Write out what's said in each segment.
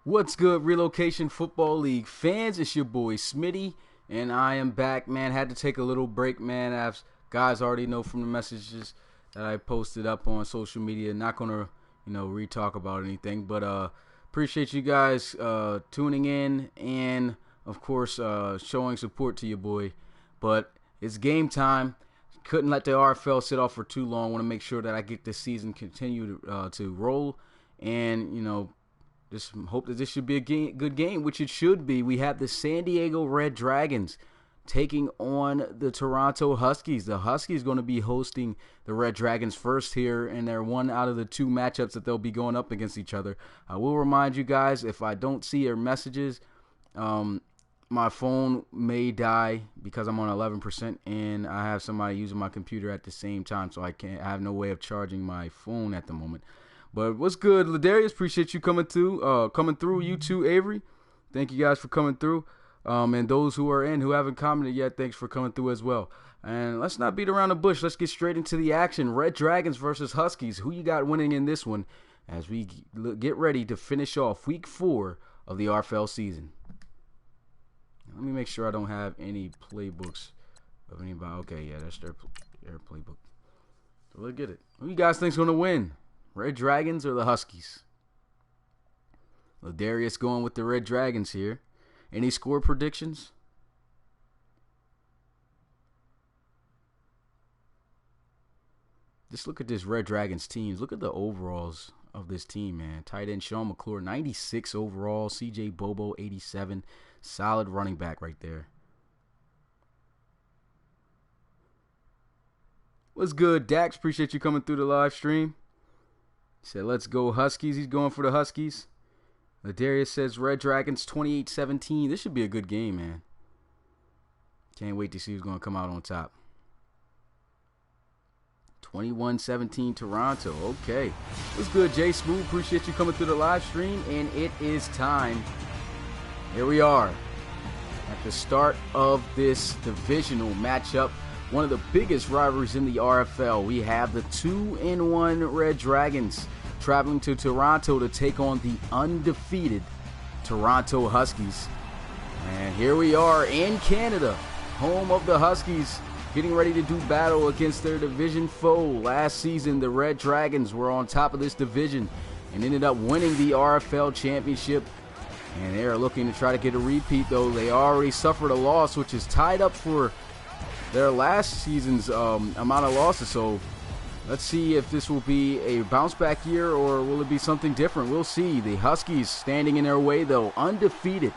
What's good, Relocation Football League fans? It's your boy Smitty, and I am back, man. Had to take a little break, man. As guys already know from the messages that I posted up on social media. Not gonna, re-talk about anything, but appreciate you guys tuning in and, of course, showing support to your boy. But it's game time. Couldn't let the RFL sit off for too long. Want to make sure that I get this season continue to roll, and just hope that this should be a good game, which it should be. We have the San Diego Red Dragons taking on the Toronto Huskies. The Huskies going to be hosting the Red Dragons first here, and they're one out of the two matchups that they'll be going up against each other. I will remind you guys, if I don't see your messages, my phone may die because I'm on 11%, and I have somebody using my computer at the same time, so I have no way of charging my phone at the moment. But what's good, Ladarius? Appreciate you coming through. You too, Avery. Thank you guys for coming through. And those who are in who haven't commented yet, thanks for coming through as well. And let's not beat around the bush. Let's get straight into the action. Red Dragons versus Huskies. Who you got winning in this one as we get ready to finish off Week 4 of the RFL season? Let me make sure I don't have any playbooks of anybody. Okay, yeah, that's their playbook. So let's get it. Who you guys think's going to win? Red Dragons or the Huskies? Ladarius going with the Red Dragons here. Any score predictions? Just look at this Red Dragons teams. Look at the overalls of this team, man. Tight end Sean McClure, 96 overall. CJ Bobo, 87. Solid running back right there. What's good, Dax? Appreciate you coming through the live stream. He said, let's go Huskies. He's going for the Huskies. Ladarius says Red Dragons 28-17. This should be a good game, man. Can't wait to see who's going to come out on top. 21-17 Toronto. Okay. What's good, Jay Smooth? Appreciate you coming through the live stream. And it is time. Here we are at the start of this divisional matchup. One of the biggest rivalries in the RFL. We have the 2-1 Red Dragons traveling to Toronto to take on the undefeated Toronto Huskies. And here we are in Canada, home of the Huskies, getting ready to do battle against their division foe. Last season, the Red Dragons were on top of this division and ended up winning the RFL championship. And they are looking to try to get a repeat, though. They already suffered a loss, which is tied up for their last season's amount of losses. So let's see if this will be a bounce back year or will it be something different. We'll see. The Huskies standing in their way, though, undefeated,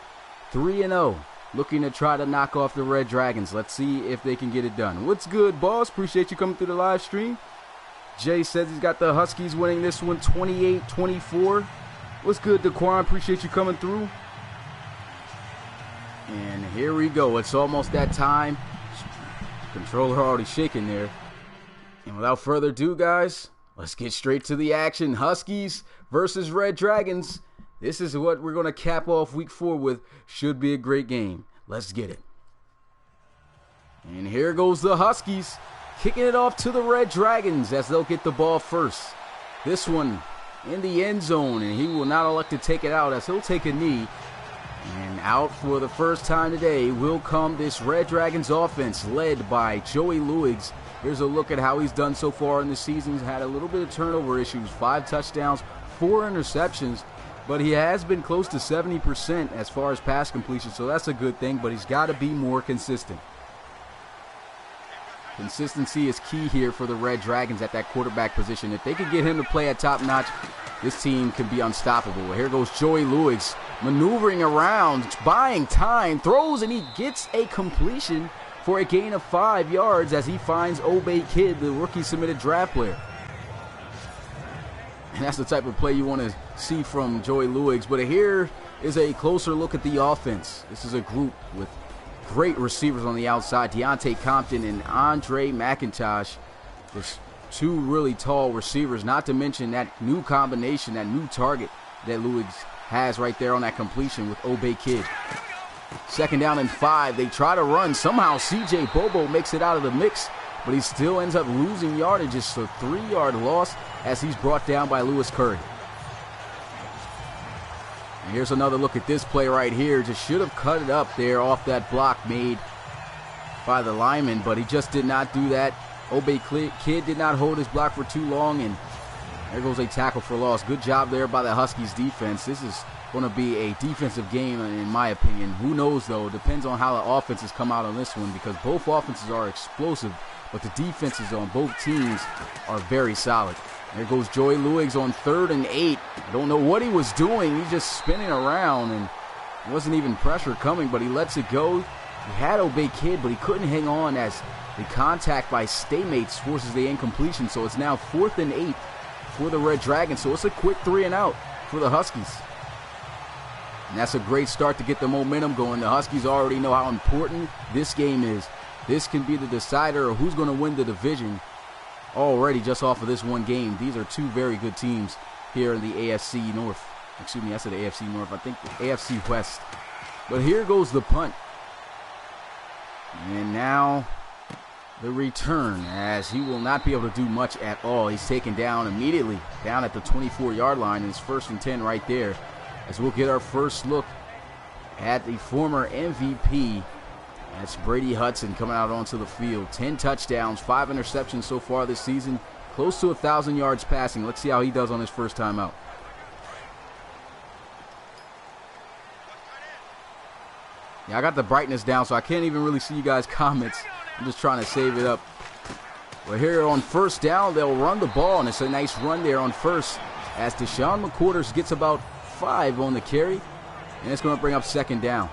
3-0, looking to try to knock off the Red Dragons. Let's see if they can get it done. What's good, boss? Appreciate you coming through the live stream. Jay says he's got the Huskies winning this one 28-24. What's good, Daquan? Appreciate you coming through. And here we go. It's almost that time. Controller already shaking there. And without further ado, guys, let's get straight to the action. Huskies versus Red Dragons. This is what we're going to cap off Week 4 with. Should be a great game. Let's get it. And here goes the Huskies, kicking it off to the Red Dragons as they'll get the ball first. This one in the end zone, and he will not elect to take it out as he'll take a knee. And out for the first time today will come this Red Dragons offense led by Joey Luigs. Here's a look at how he's done so far in the season. He's had a little bit of turnover issues, 5 touchdowns, 4 interceptions, but he has been close to 70% as far as pass completion, so that's a good thing, but he's got to be more consistent. Consistency is key here for the Red Dragons at that quarterback position. If they can get him to play at top notch, this team can be unstoppable. Here goes Joey Luigs, maneuvering around, buying time, throws, and he gets a completion for a gain of 5 yards as he finds Obey Kidd, the rookie submitted draft player. And that's the type of play you want to see from Joey Luigs. But here is a closer look at the offense. This is a group with great receivers on the outside. Deontay Compton and Andre McIntosh. There's 2 really tall receivers, not to mention that new combination, that new target that Luigs has right there on that completion with Obey Kidd. 2nd down and 5. They try to run. Somehow CJ Bobo makes it out of the mix, but he still ends up losing yardage. It's a 3-yard loss as he's brought down by Lewis Curry. And here's another look at this play right here. Just should have cut it up there off that block made by the lineman, but he just did not do that. Obey Kid did not hold his block for too long, and there goes a tackle for loss. Good job there by the Huskies defense. This is going to be a defensive game in my opinion. Who knows though? It depends on how the offenses come out on this one, because both offenses are explosive, but the defenses on both teams are very solid. There goes Joey Luigs on 3rd and 8. Don't know what he was doing. He's just spinning around, and wasn't even pressure coming, but he lets it go. He had Obey Kid, but he couldn't hang on as the contact by Staymates forces the incompletion. So it's now 4th and 8 for the Red Dragons. So it's a quick 3 and out for the Huskies. And that's a great start to get the momentum going. The Huskies already know how important this game is. This can be the decider of who's going to win the division already just off of this one game. These are two very good teams here in the AFC North. Excuse me, I said the AFC North. I think the AFC West. But here goes the punt. And now the return, as he will not be able to do much at all. He's taken down immediately, down at the 24-yard line. And it's 1st and 10 right there, as we'll get our first look at the former MVP. That's Brady Hudson coming out onto the field. 10 touchdowns, 5 interceptions so far this season. Close to 1,000 yards passing. Let's see how he does on his first time out. Yeah, I got the brightness down, so I can't even really see you guys' comments. I'm just trying to save it up. Well, here on 1st down, they'll run the ball, and it's a nice run there on 1st, as Deshaun McQuarters gets about 5 on the carry, and it's going to bring up 2nd down.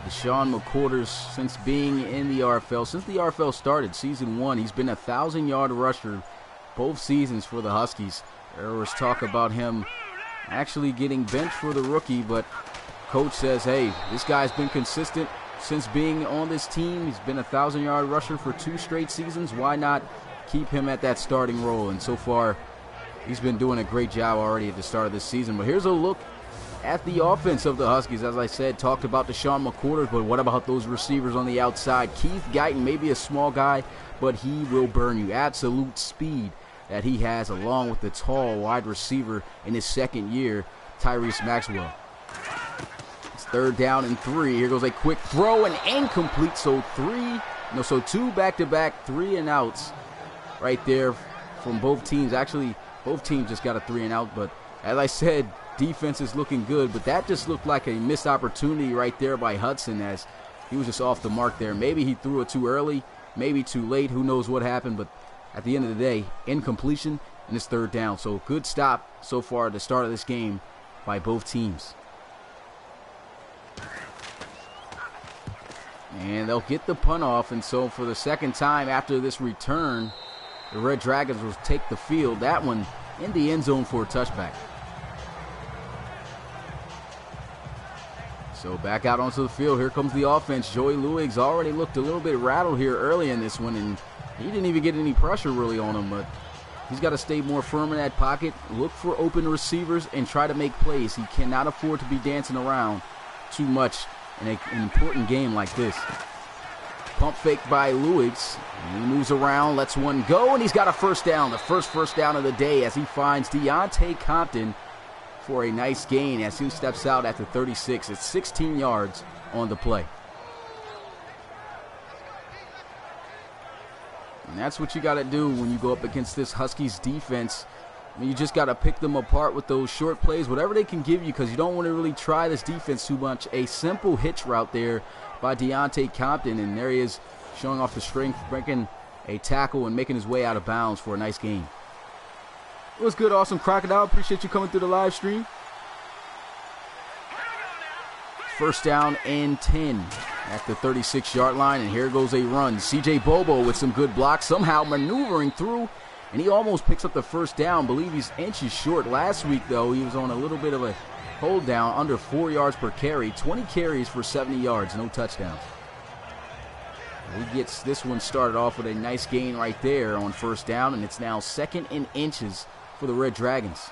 Deshaun McQuarters, since being in the RFL, since the RFL started, season 1, he's been a 1,000-yard rusher both seasons for the Huskies. There was talk about him actually getting benched for the rookie, but coach says, hey, this guy's been consistent since being on this team. He's been a 1,000-yard rusher for 2 straight seasons. Why not keep him at that starting role? And so far, he's been doing a great job already at the start of this season. But here's a look at the offense of the Huskies. As I said, talked about Deshaun McQuarters, but what about those receivers on the outside? Keith Guyton, maybe a small guy, but he will burn you. Absolute speed that he has, along with the tall wide receiver in his 2nd year, Tyrese Maxwell. It's 3rd down and 3. Here goes a quick throw and incomplete. So 2 back-to-back 3 and outs right there from both teams. Actually, both teams just got a 3 and out, but as I said, defense is looking good, but that just looked like a missed opportunity right there by Hudson, as he was just off the mark there. Maybe he threw it too early, maybe too late. Who knows what happened, but at the end of the day, incompletion, and it's 3rd down. So good stop so far at the start of this game by both teams. And they'll get the punt off, and so for the 2nd time after this return, the Red Dragons will take the field. That one in the end zone for a touchback. So back out onto the field. Here comes the offense. Joey Luigs already looked a little bit rattled here early in this one, and he didn't even get any pressure really on him, but he's got to stay more firm in that pocket, look for open receivers, and try to make plays. He cannot afford to be dancing around too much in an important game like this. Pump fake by Luigs. He moves around, lets one go, and he's got a 1st down. The first down of the day, as he finds Deontay Compton for a nice gain as he steps out at the 36. It's 16 yards on the play. And that's what you got to do when you go up against this Huskies defense. I mean, you just got to pick them apart with those short plays, whatever they can give you, because you don't want to really try this defense too much. A simple hitch route there by Deontay Compton, and there he is showing off the strength, breaking a tackle and making his way out of bounds for a nice gain. It was good, awesome Crocodile. Appreciate you coming through the live stream. 1st down and 10 at the 36-yard line, and here goes a run. CJ Bobo with some good blocks, somehow maneuvering through, and he almost picks up the 1st down. Believe he's inches short. Last week, though, he was on a little bit of a hold down, under 4 yards per carry. 20 carries for 70 yards, no touchdowns. He gets this one started off with a nice gain right there on 1st down, and it's now 2nd and inches for the Red Dragons.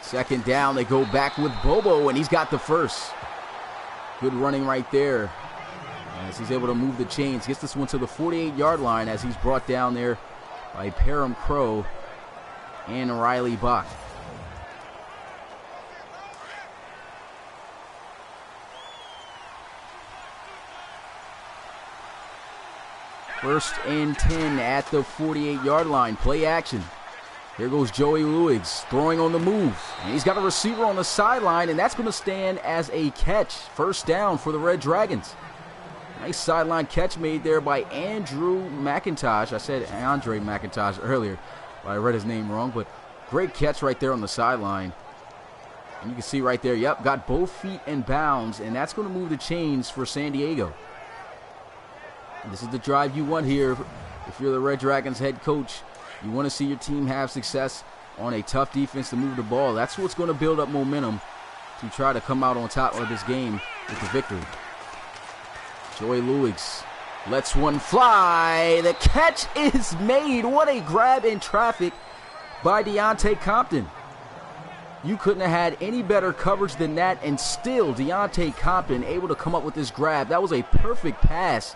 Second down, they go back with Bobo, and he's got the first. Good running right there as he's able to move the chains. Gets this one to the 48-yard line as he's brought down there by Parham Crow and Riley Bach. First and 10 at the 48-yard line. Play action. Here goes Joey Luigs throwing on the move. And he's got a receiver on the sideline, and that's going to stand as a catch. First down for the Red Dragons. Nice sideline catch made there by Andrew McIntosh. I said Andre McIntosh earlier, but I read his name wrong. But great catch right there on the sideline. And you can see right there, yep, got both feet in bounds, and that's going to move the chains for San Diego. This is the drive you want here. If you're the Red Dragons head coach, you want to see your team have success on a tough defense to move the ball. That's what's going to build up momentum to try to come out on top of this game with the victory. Joey Luigs lets one fly. The catch is made. What a grab in traffic by Deontay Compton. You couldn't have had any better coverage than that, and still Deontay Compton able to come up with this grab. That was a perfect pass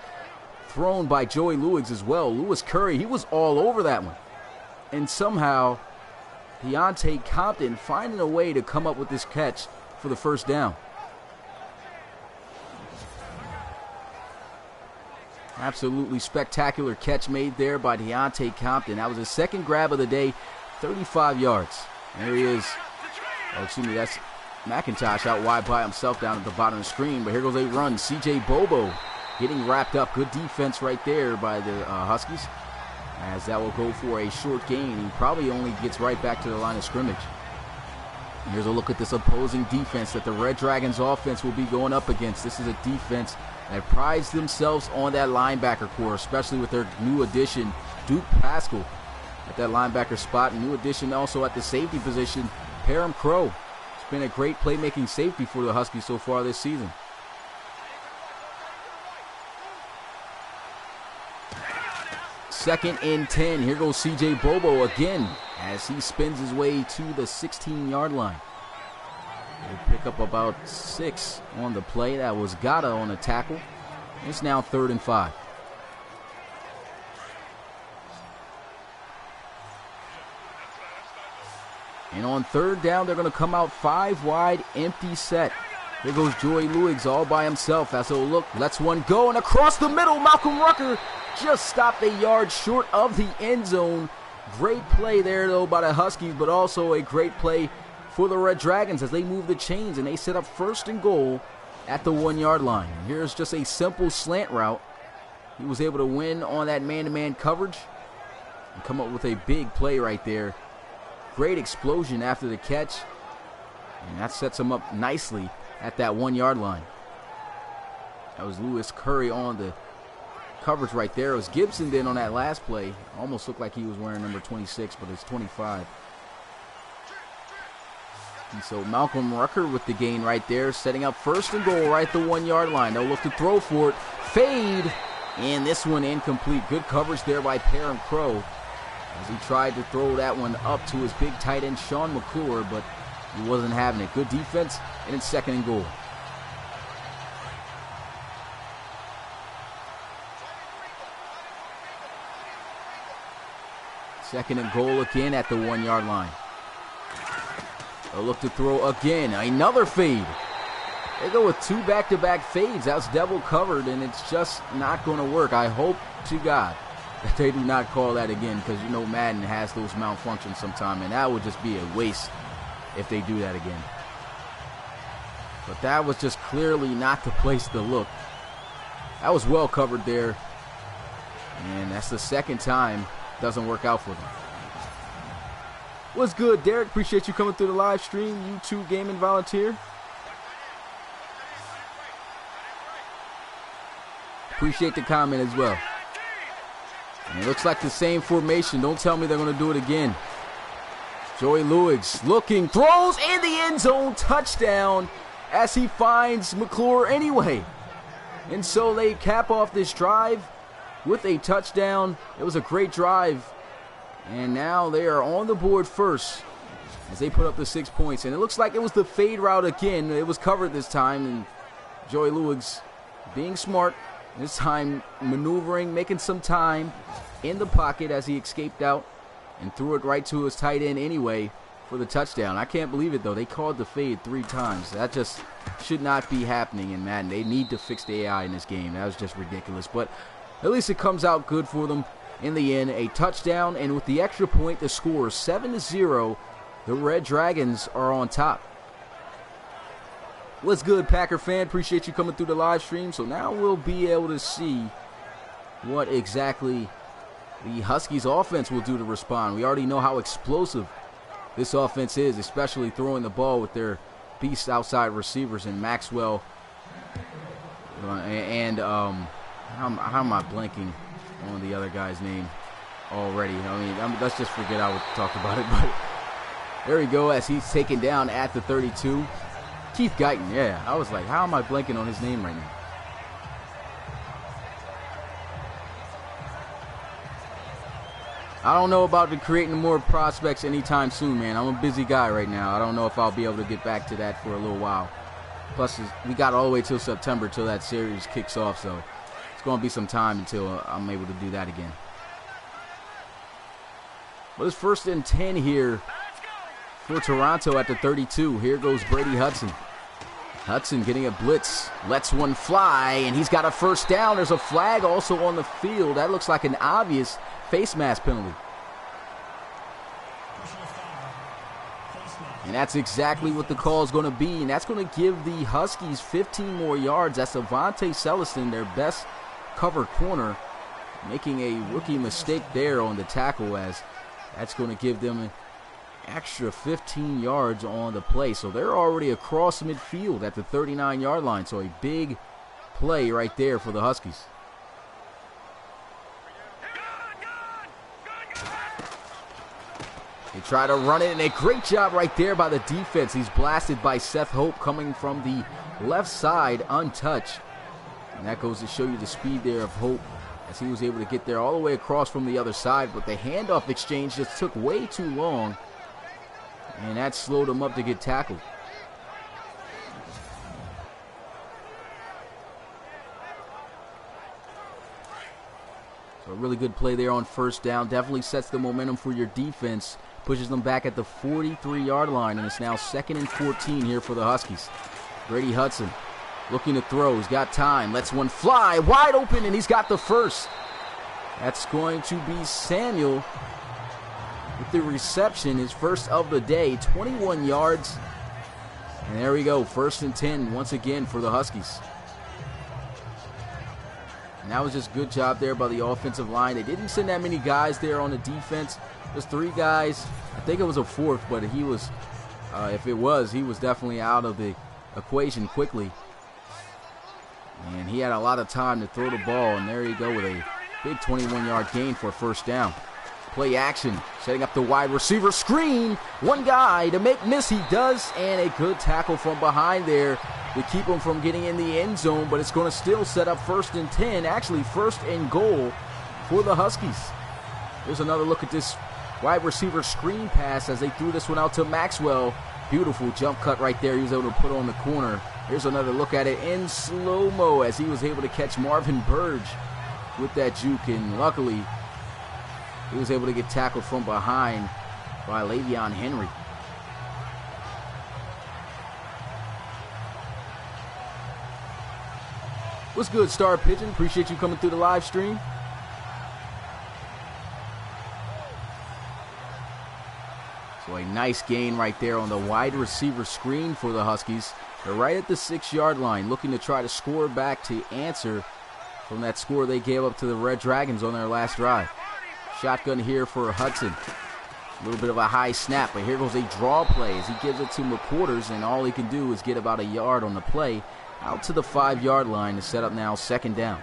thrown by Joey Luigs as well. Lewis Curry, he was all over that one. And somehow, Deontay Compton finding a way to come up with this catch for the first down. Absolutely spectacular catch made there by Deontay Compton. That was his second grab of the day, 35 yards. There he is. Oh, excuse me, that's McIntosh out wide by himself down at the bottom of the screen. But here goes a run. CJ Bobo getting wrapped up. Good defense right there by the Huskies, as that will go for a short gain. He probably only gets right back to the line of scrimmage. And here's a look at this opposing defense that the Red Dragons offense will be going up against. This is a defense that prides themselves on that linebacker core, especially with their new addition, Duke Pascal, at that linebacker spot. New addition also at the safety position, Parham Crow. It's been a great playmaking safety for the Huskies so far this season. Second and 10. Here goes CJ Bobo again as he spins his way to the 16-yard line. He'll pick up about 6 on the play. That was Gata on the tackle. It's now 3rd and 5. And on 3rd down, they're going to come out 5 wide, empty set. Here goes Joey Luigs all by himself as he'll look, lets one go, and across the middle, Malcolm Rucker just stopped a yard short of the end zone. Great play there, though, by the Huskies, but also a great play for the Red Dragons as they move the chains and they set up 1st and goal at the 1-yard line. Here's just a simple slant route. He was able to win on that man-to-man coverage and come up with a big play right there. Great explosion after the catch, and that sets him up nicely at that 1-yard line. That was Lewis Curry on the coverage right there. It was Gibson then on that last play. Almost looked like he was wearing number 26, but it's 25. And so Malcolm Rucker with the gain right there, setting up 1st and goal right at the 1-yard line. They'll look to throw for it. Fade, and this one incomplete. Good coverage there by Parham Crow as he tried to throw that one up to his big tight end, Sean McClure, but he wasn't having it. Good defense, and it's 2nd and goal. Second and goal again at the 1-yard line. They'll look to throw again. Another fade. They go with 2 back-to-back fades. That's double covered, and it's just not going to work. I hope to God that they do not call that again, because you know Madden has those malfunctions sometime, and that would just be a waste if they do that again. But that was just clearly not the place to look. That was well covered there, and that's the 2nd time. Doesn't work out for them. What's good, Derek? Appreciate you coming through the live stream. YouTube Gaming Volunteer. Appreciate the comment as well. And it looks like the same formation. Don't tell me they're going to do it again. Joey Luigs looking, throws in the end zone, touchdown, as he finds McClure anyway. And so they cap off this drive with a touchdown. It was a great drive. And now they are on the board first as they put up the 6 points. And it looks like it was the fade route again. It was covered this time. And Joey Lewis being smart, this time maneuvering, making some time in the pocket as he escaped out and threw it right to his tight end anyway for the touchdown. I can't believe it, though. They called the fade 3 times. That just should not be happening in Madden. They need to fix the AI in this game. That was just ridiculous. But at least it comes out good for them in the end. A touchdown, and with the extra point, the score is 7-0. The Red Dragons are on top. What's good, Packer fan? Appreciate you coming through the live stream. So now we'll be able to see what exactly the Huskies offense will do to respond. We already know how explosive this offense is, especially throwing the ball with their beast outside receivers in Maxwell and how am I blanking on the other guy's name already? Let's just forget I talked about it. But there we go, as he's taken down at the 32. Keith Guyton, yeah. I was like, how am I blanking on his name right now? I don't know about creating more prospects anytime soon, man. I'm a busy guy right now. I don't know if I'll be able to get back to that for a little while. Plus, we got all the way till September till that series kicks off, so it's going to be some time until I'm able to do that again. But it's 1st and 10 here for Toronto at the 32. Here goes Brady Hudson. Hudson getting a blitz, lets one fly, and he's got a first down. There's a flag also on the field. That looks like an obvious face mask penalty. And that's exactly what the call is going to be, and that's going to give the Huskies 15 more yards. That's Avante Celestin, their best cover corner, making a rookie mistake there on the tackle, as that's going to give them an extra 15 yards on the play. So they're already across midfield at the 39-yard line, so a big play right there for the Huskies. They try to run it, and a great job right there by the defense. He's blasted by Seth Hope coming from the left side untouched. And that goes to show you the speed there of Hope, as he was able to get there all the way across from the other side. But the handoff exchange just took way too long, and that slowed him up to get tackled. So a really good play there on first down. Definitely sets the momentum for your defense. Pushes them back at the 43-yard line, and it's now 2nd and 14 here for the Huskies. Brady Hudson looking to throw. He's got time. Lets one fly. Wide open, and he's got the first. That's going to be Samuel with the reception, his first of the day, 21 yards. And there we go, 1st and 10 once again for the Huskies. And that was just good job there by the offensive line. They didn't send that many guys there on the defense. Just 3 guys. I think it was a 4th, but he was, if it was, he was definitely out of the equation quickly. And he had a lot of time to throw the ball, and there you go with a big 21-yard gain for a first down. Play action, setting up the wide receiver screen. One guy to make miss, he does, and a good tackle from behind there to keep him from getting in the end zone, but it's going to still set up 1st and 10, actually 1st and goal for the Huskies. Here's another look at this wide receiver screen pass as they threw this one out to Maxwell. Beautiful jump cut right there. He was able to put on the corner. Here's another look at it in slow-mo as he was able to catch Marvin Burge with that juke, and luckily he was able to get tackled from behind by Le'Veon Henry. What's good, Star Pigeon? Appreciate you coming through the live stream. So a nice gain right there on the wide receiver screen for the Huskies. They're right at the 6-yard line, looking to try to score back to answer from that score they gave up to the Red Dragons on their last drive. Shotgun here for Hudson. A little bit of a high snap, but here goes a draw play as he gives it to McQuarters, and all he can do is get about a yard on the play out to the 5-yard line to set up now 2nd down.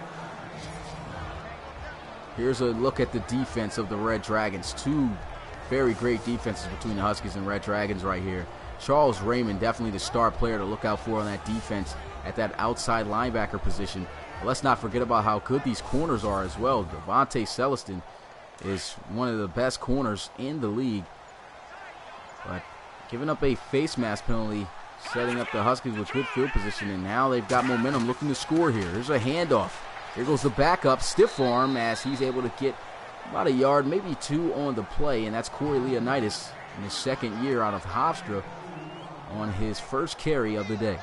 Here's a look at the defense of the Red Dragons. 2 very great defenses between the Huskies and Red Dragons right here. Charles Raymond, definitely the star player to look out for on that defense at that outside linebacker position. But let's not forget about how good these corners are as well. Avante Celestin is one of the best corners in the league. But giving up a face mask penalty setting up the Huskies with good field position, and now they've got momentum looking to score here. Here's a handoff. Here goes the backup, stiff arm, as he's able to get about a yard, maybe two on the play, and that's Corey Leonidas in his second year out of Hofstra on his first carry of the day.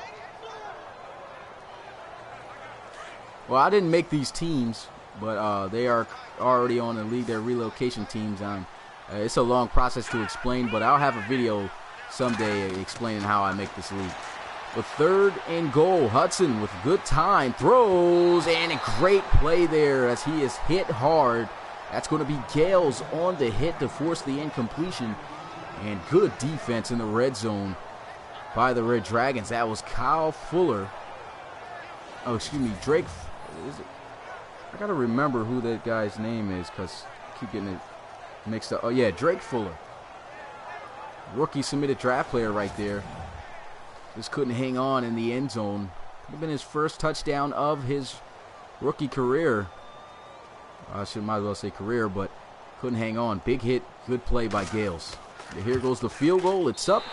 Well, I didn't make these teams, but they are already on the league. They're relocation teams. It's a long process to explain, but I'll have a video someday explaining how I make this league. With 3rd and goal, Hudson with good time throws, and a great play there as he is hit hard. That's going to be Gales on the hit to force the incompletion, and good defense in the red zone by the Red Dragons. That was Kyle Fuller. Oh, excuse me, Drake. Is it? I got to remember who that guy's name is because I keep getting it mixed up. Oh, yeah, Drake Fuller. Rookie submitted draft player right there. Just couldn't hang on in the end zone. Could have been his first touchdown of his rookie career. I might as well say career, but couldn't hang on. Big hit, good play by Gales. Here goes the field goal. It's up,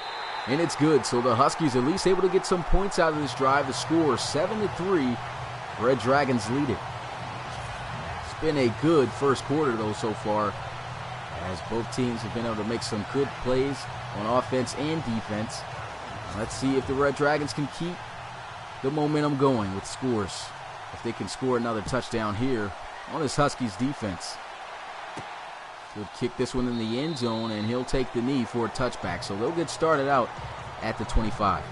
and it's good. So the Huskies at least able to get some points out of this drive. The score 7-3. Red Dragons lead it. It's been a good first quarter, though, so far, as both teams have been able to make some good plays on offense and defense. Let's see if the Red Dragons can keep the momentum going with scores. If they can score another touchdown here on this Huskies defense. He'll kick this one in the end zone, and he'll take the knee for a touchback. So they'll get started out at the 25.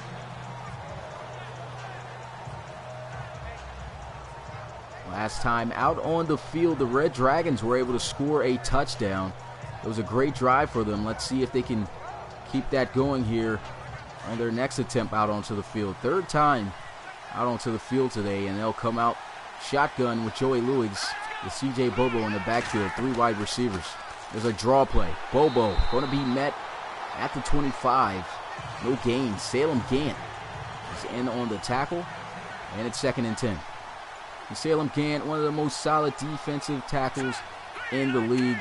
Last time out on the field, the Red Dragons were able to score a touchdown. It was a great drive for them. Let's see if they can keep that going here on their next attempt out onto the field. 3rd time out onto the field today, and they'll come out shotgun with Joey Luigs, with C.J. Bobo in the backfield, 3 wide receivers. There's a draw play. Bobo going to be met at the 25. No gain. Salem Gant is in on the tackle, and it's 2nd and 10. And Salem Gant, one of the most solid defensive tackles in the league.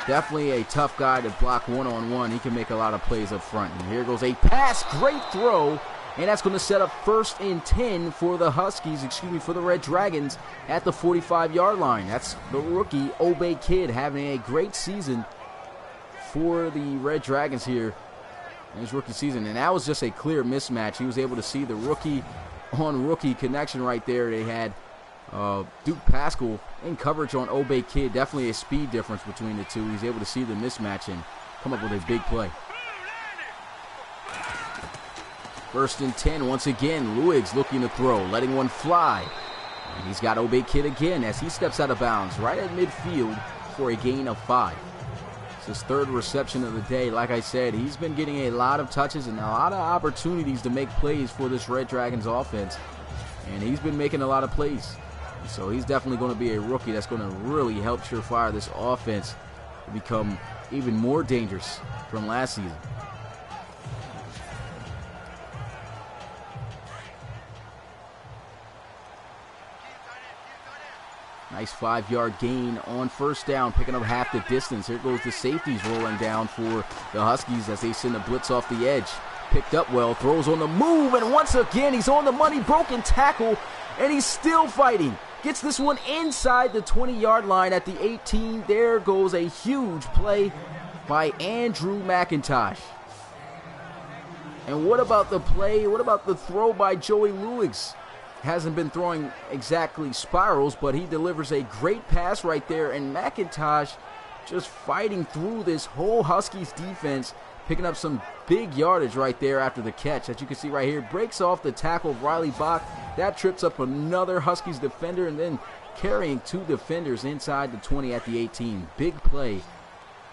Definitely a tough guy to block one-on-one. He can make a lot of plays up front. And here goes a pass. Great throw. And that's going to set up 1st and 10 for the Huskies, for the Red Dragons at the 45-yard line. That's the rookie, Obey Kid, having a great season for the Red Dragons here in his rookie season. And that was just a clear mismatch. He was able to see the rookie-on-rookie connection right there. They had Duke Pascal in coverage on Obey Kid. Definitely a speed difference between the two. He's able to see the mismatch and come up with a big play. 1st and 10 once again. Luigs looking to throw, letting one fly. And he's got Obey Kid again as he steps out of bounds right at midfield for a gain of 5. It's his 3rd reception of the day. Like I said, he's been getting a lot of touches and a lot of opportunities to make plays for this Red Dragons offense. And he's been making a lot of plays. So he's definitely going to be a rookie that's going to really help surefire this offense to become even more dangerous from last season. Nice 5-yard gain on 1st down, picking up half the distance. Here goes the safeties rolling down for the Huskies as they send a blitz off the edge. Picked up well, throws on the move, and once again he's on the money, broken tackle, and he's still fighting. Gets this one inside the 20-yard line at the 18. There goes a huge play by Andrew McIntosh. And what about the play? What about the throw by Joey Luigs? Hasn't been throwing exactly spirals, but he delivers a great pass right there, and McIntosh just fighting through this whole Huskies defense, picking up some big yardage right there after the catch. As you can see right here, breaks off the tackle of Riley Bach. That trips up another Huskies defender, and then carrying 2 defenders inside the 20 at the 18. Big play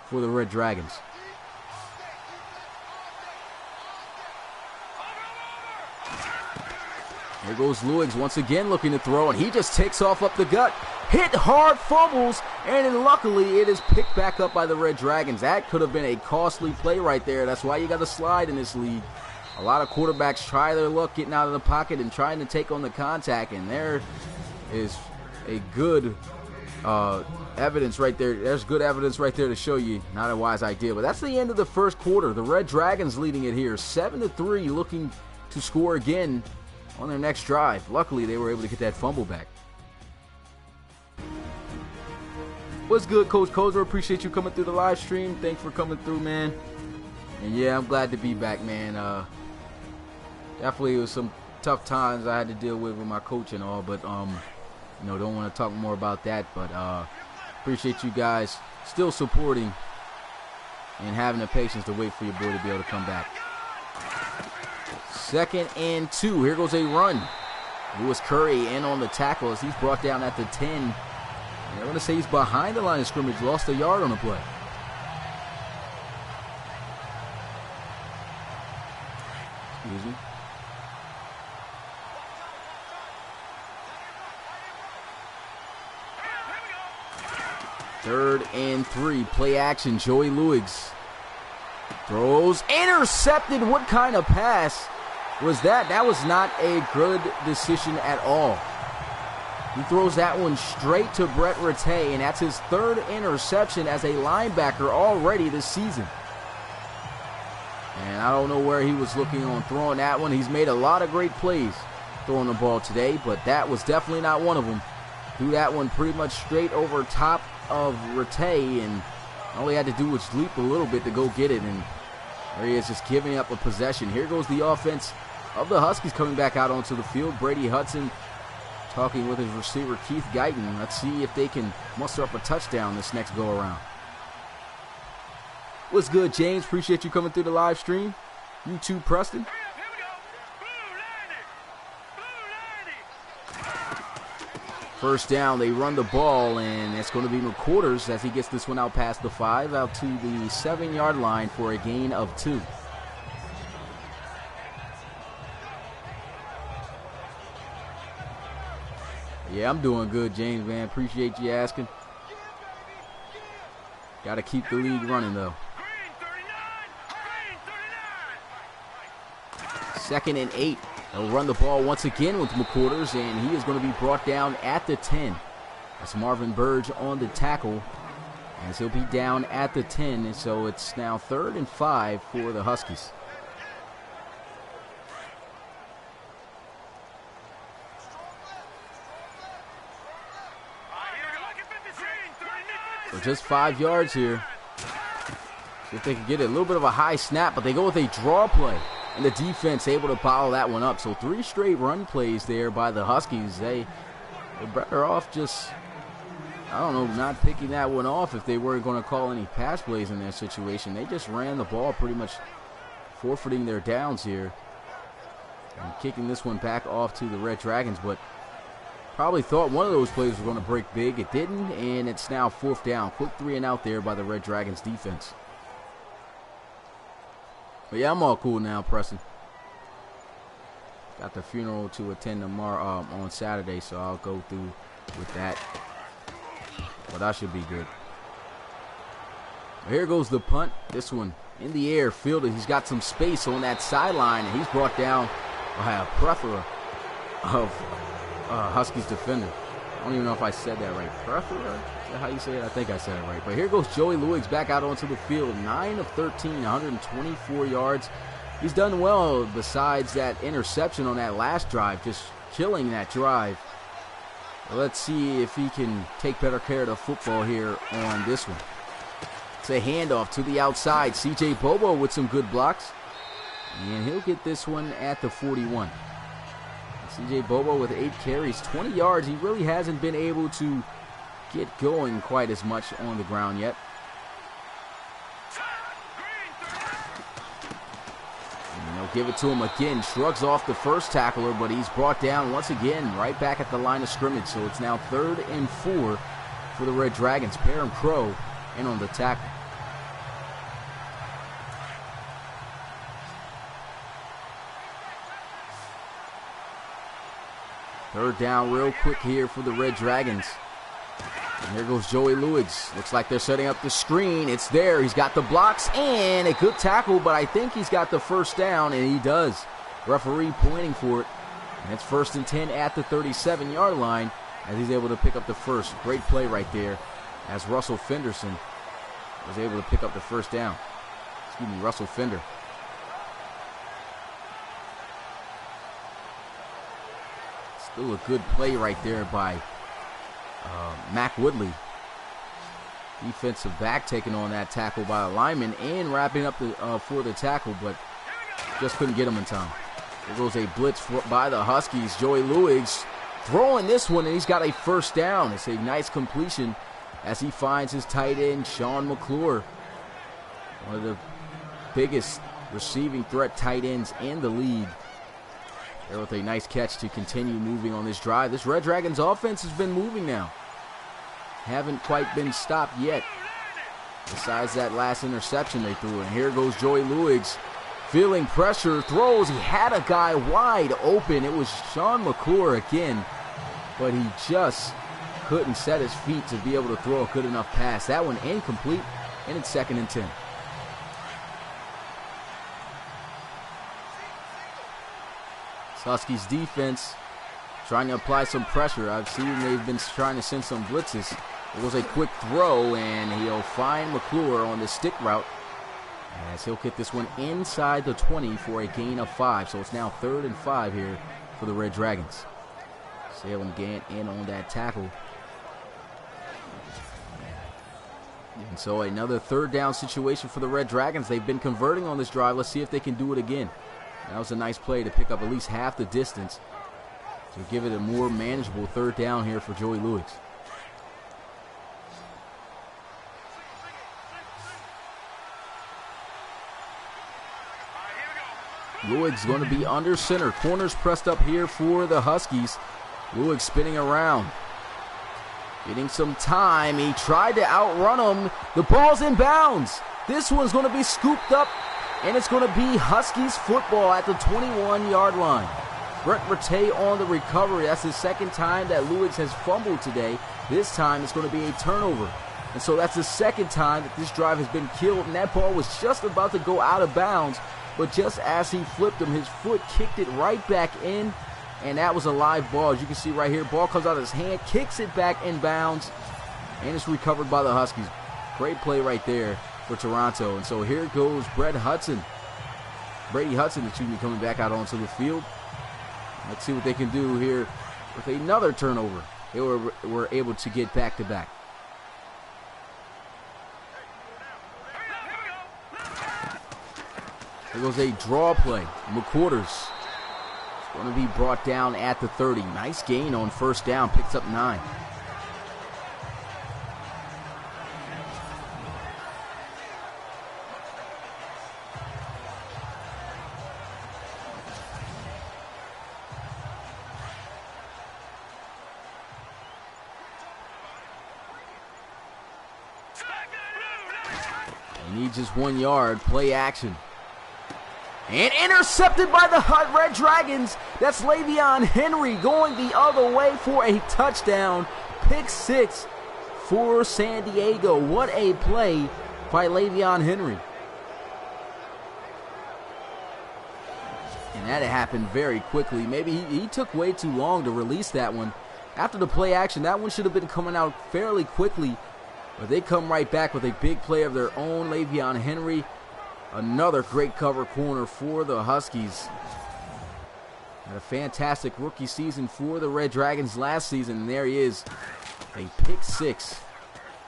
for the Red Dragons. Here goes Luigs once again looking to throw, and he just takes off up the gut. Hit hard, fumbles, and then luckily it is picked back up by the Red Dragons. That could have been a costly play right there. That's why you got to slide in this league. A lot of quarterbacks try their luck getting out of the pocket and trying to take on the contact, and there is a good evidence right there. There's good evidence right there to show you not a wise idea. But that's the end of the first quarter. The Red Dragons leading it here, 7-3, looking to score again on their next drive. Luckily, they were able to get that fumble back. What's good, Coach Kozer? Appreciate you coming through the live stream. Thanks for coming through, man. And yeah, I'm glad to be back, man. Definitely it was some tough times I had to deal with my coach and all, but you know, don't want to talk more about that. But appreciate you guys still supporting and having the patience to wait for your boy to be able to come back. 2nd and 2. Here goes a run. Lewis Curry in on the tackle as he's brought down at the 10. I'm going to say he's behind the line of scrimmage. Lost a yard on the play. Excuse me. Third and 3. Play action. Joey Lewis throws. Intercepted. What kind of pass was that? That was not a good decision at all. He throws that one straight to Brett Rattay, and that's his 3rd interception as a linebacker already this season. And I don't know where he was looking on throwing that one. He's made a lot of great plays throwing the ball today, but that was definitely not one of them. Threw that one pretty much straight over top of Rattay, and all he had to do was leap a little bit to go get it, and there he is, just giving up a possession. Here goes the offense of the Huskies coming back out onto the field. Brady Hudson talking with his receiver, Keith Guyton. Let's see if they can muster up a touchdown this next go-around. What's good, James? Appreciate you coming through the live stream. You too, Preston. First down, they run the ball, and it's going to be McQuarters as he gets this one out past the 5, out to the 7-yard line for a gain of 2. Yeah, I'm doing good, James, man. Appreciate you asking. Got to keep the league running, though. 2nd and 8. They'll run the ball once again with McQuarters, and he is going to be brought down at the 10. That's Marvin Burge on the tackle, as he'll be down at the 10, and so it's now 3rd and 5 for the Huskies. So just 5 yards here. See if they can get it. A little bit of a high snap, but they go with a draw play. And the defense able to bottle that one up. So 3 straight run plays there by the Huskies. They're better off just, I don't know, not picking that one off if they weren't going to call any pass plays in their situation. They just ran the ball, pretty much forfeiting their downs here. And kicking this one back off to the Red Dragons. But probably thought one of those plays was going to break big. It didn't, and it's now 4th down. Quick 3 and out there by the Red Dragons defense. But yeah, I'm all cool now, Preston. Got the funeral to attend tomorrow on Saturday, so I'll go through with that. But I should be good. Here goes the punt. This one in the air, fielded. He's got some space on that sideline, and he's brought down by a plethora of Huskies defender. I don't even know if I said that right. Plethora? Is that how you say it? I think I said it right. But here goes Joey Lewis back out onto the field. 9 of 13, 124 yards. He's done well besides that interception on that last drive, just killing that drive. Let's see if he can take better care of the football here on this one. It's a handoff to the outside. CJ Bobo with some good blocks. And he'll get this one at the 41. CJ Bobo with 8 carries, 20 yards. He really hasn't been able to get going quite as much on the ground yet. And they'll give it to him again. Shrugs off the first tackler, but he's brought down once again right back at the line of scrimmage. So it's now 3rd and 4 for the Red Dragons. Parham Crow in on the tackle. Third down real quick here for the Red Dragons. And here goes Joey Lewis. Looks like they're setting up the screen. It's there. He's got the blocks and a good tackle, but I think he's got the first down, and he does. Referee pointing for it. And it's 1st and 10 at the 37-yard line as he's able to pick up the first. Great play right there as Russell Fenderson was able to pick up the first down. Russell Fender. Still a good play right there by Mac Woodley. Defensive back taking on that tackle by a lineman and wrapping up for the tackle, but just couldn't get him in time. There goes a blitz by the Huskies. Joey Lewis throwing this one, and he's got a first down. It's a nice completion as he finds his tight end, Sean McClure. One of the biggest receiving threat tight ends in the league. There with a nice catch to continue moving on this drive. This Red Dragons offense has been moving now. Haven't quite been stopped yet, besides that last interception they threw. And here goes Joey Lewis, feeling pressure, throws. He had a guy wide open. It was Sean McClure again, but he just couldn't set his feet to be able to throw a good enough pass. That one incomplete, and it's 2nd and 10. Huskies defense trying to apply some pressure. I've seen they've been trying to send some blitzes. It was a quick throw, and he'll find McClure on the stick route as he'll get this one inside the 20 for a gain of 5. So it's now 3rd and 5 here for the Red Dragons. Salem Gant in on that tackle. And so another 3rd down situation for the Red Dragons. They've been converting on this drive. Let's see if they can do it again. That was a nice play to pick up at least half the distance to give it a more manageable 3rd down here for Joey Lewis. Lewis going to be under center. Corners pressed up here for the Huskies. Lewis spinning around. Getting some time. He tried to outrun him. The ball's in bounds. This one's going to be scooped up, and it's going to be Huskies football at the 21-yard line. Brett Rattay on the recovery. That's the 2nd time that Lewis has fumbled today. This time it's going to be a turnover. And so that's the 2nd time that this drive has been killed, and that ball was just about to go out of bounds, but just as he flipped him, his foot kicked it right back in, and that was a live ball. As you can see right here, ball comes out of his hand, kicks it back in bounds, and it's recovered by the Huskies. Great play right there for Toronto. And so here goes Brady Hudson, coming back out onto the field. Let's see what they can do here with another turnover. They were able to get back-to-back. There goes a draw play. McQuarters going to be brought down at the 30. Nice gain on 1st down. Picks up 9. They need just 1 yard. Play action. And intercepted by the Red Dragons. That's Le'Veon Henry going the other way for a touchdown. Pick 6 for San Diego. What a play by Le'Veon Henry. And that happened very quickly. Maybe he took way too long to release that one. After the play action, that one should have been coming out fairly quickly. But they come right back with a big play of their own. Le'Veon Henry. Another great cover corner for the Huskies. Had a fantastic rookie season for the Red Dragons last season. And there he is, a pick 6.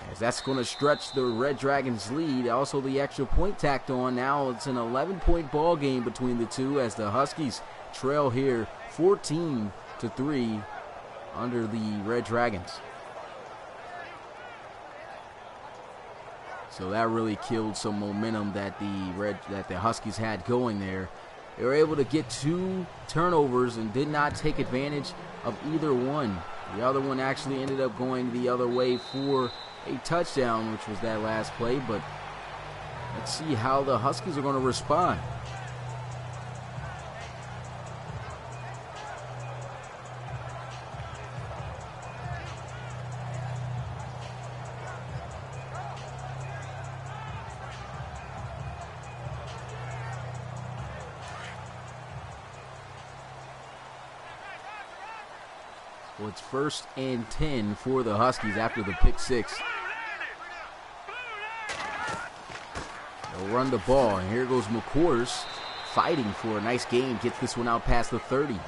As that's going to stretch the Red Dragons lead. Also the extra point tacked on. Now it's an 11-point ball game between the two as the Huskies trail here 14-3 under the Red Dragons. So that really killed some momentum that the Huskies had going there. They were able to get 2 turnovers and did not take advantage of either one. The other one actually ended up going the other way for a touchdown, which was that last play. But let's see how the Huskies are going to respond. Well, it's 1st and 10 for the Huskies after the pick 6. They'll run the ball, and here goes McQuarters fighting for a nice gain. Gets this one out past the 30.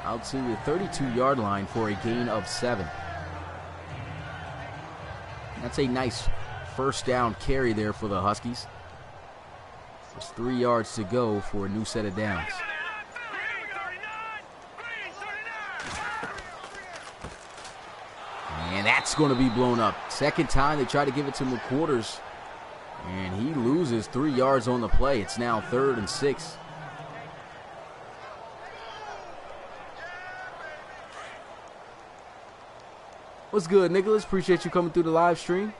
out to the 32-yard line for a gain of 7. That's a nice first down carry there for the Huskies. There's 3 yards to go for a new set of downs. And that's going to be blown up. Second time they try to give it to McQuarters, and he loses 3 yards on the play. It's now 3rd and 6. What's good, Nicholas? Appreciate you coming through the live stream.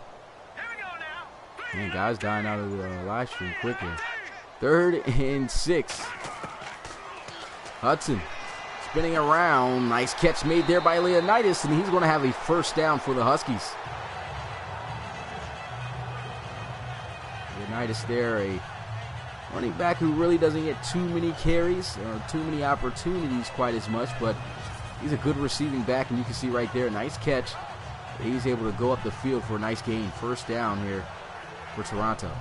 Man, guys dying out of the live stream quickly. 3rd and 6. Hudson spinning around. Nice catch made there by Leonidas, and he's going to have a first down for the Huskies. Leonidas there, a running back who really doesn't get too many carries or too many opportunities quite as much, but he's a good receiving back, and you can see right there, nice catch. He's able to go up the field for a nice gain. First down here for Toronto.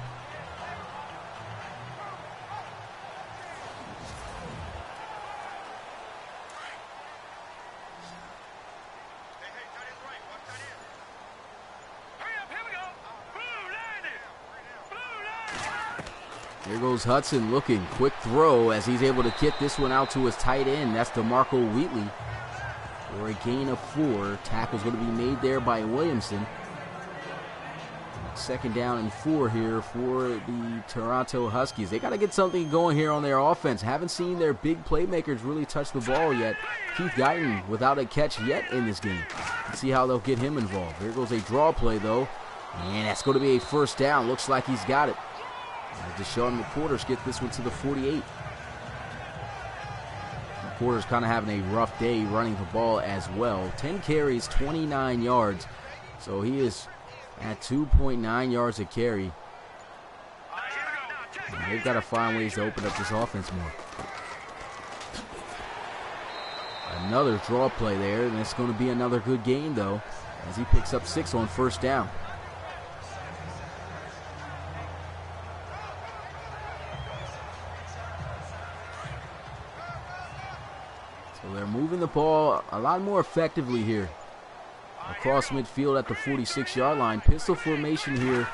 Here goes Hudson looking. Quick throw as he's able to get this one out to his tight end. That's DeMarco Wheatley for a gain of 4. Tackle's going to be made there by Williamson. Second down and 4 here for the Toronto Huskies. They got to get something going here on their offense. Haven't seen their big playmakers really touch the ball yet. Keith Guyton without a catch yet in this game. Let's see how they'll get him involved. Here goes a draw play though. And that's going to be a first down. Looks like he's got it. Deshaun McQuarters get this one to the 48. McQuarters kind of having a rough day running the ball as well. 10 carries, 29 yards. So he is at 2.9 yards a carry. And they've got to find ways to open up this offense more. Another draw play there, and it's going to be another good gain though, as he picks up 6 on first down. So they're moving the ball a lot more effectively here. Across midfield at the 46-yard line. Pistol formation here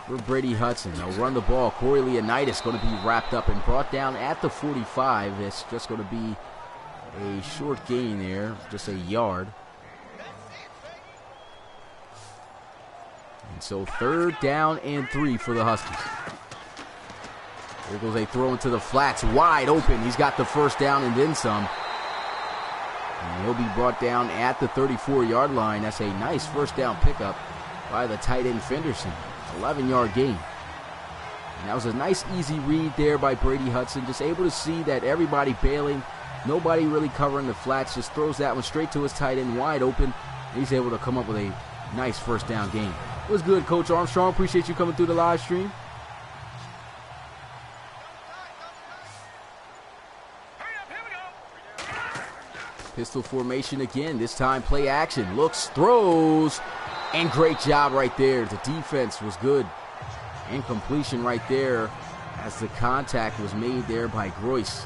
for Brady Hudson. They'll run the ball. Corey Leonidas going to be wrapped up and brought down at the 45. It's just going to be a short gain there, just a yard. And so 3rd down and 3 for the Huskies. There goes a throw into the flats, wide open. He's got the first down and then some. And he'll be brought down at the 34-yard line. That's a nice first down pickup by the tight end Fenderson. 11-yard gain. And that was a nice easy read there by Brady Hudson. Just able to see that everybody bailing. Nobody really covering the flats. Just throws that one straight to his tight end wide open. And he's able to come up with a nice first down gain. What's good, Coach Armstrong? Appreciate you coming through the live stream. Pistol formation again. This time play action. Looks, throws, and great job right there. The defense was good. And completion right there as the contact was made there by Groyce.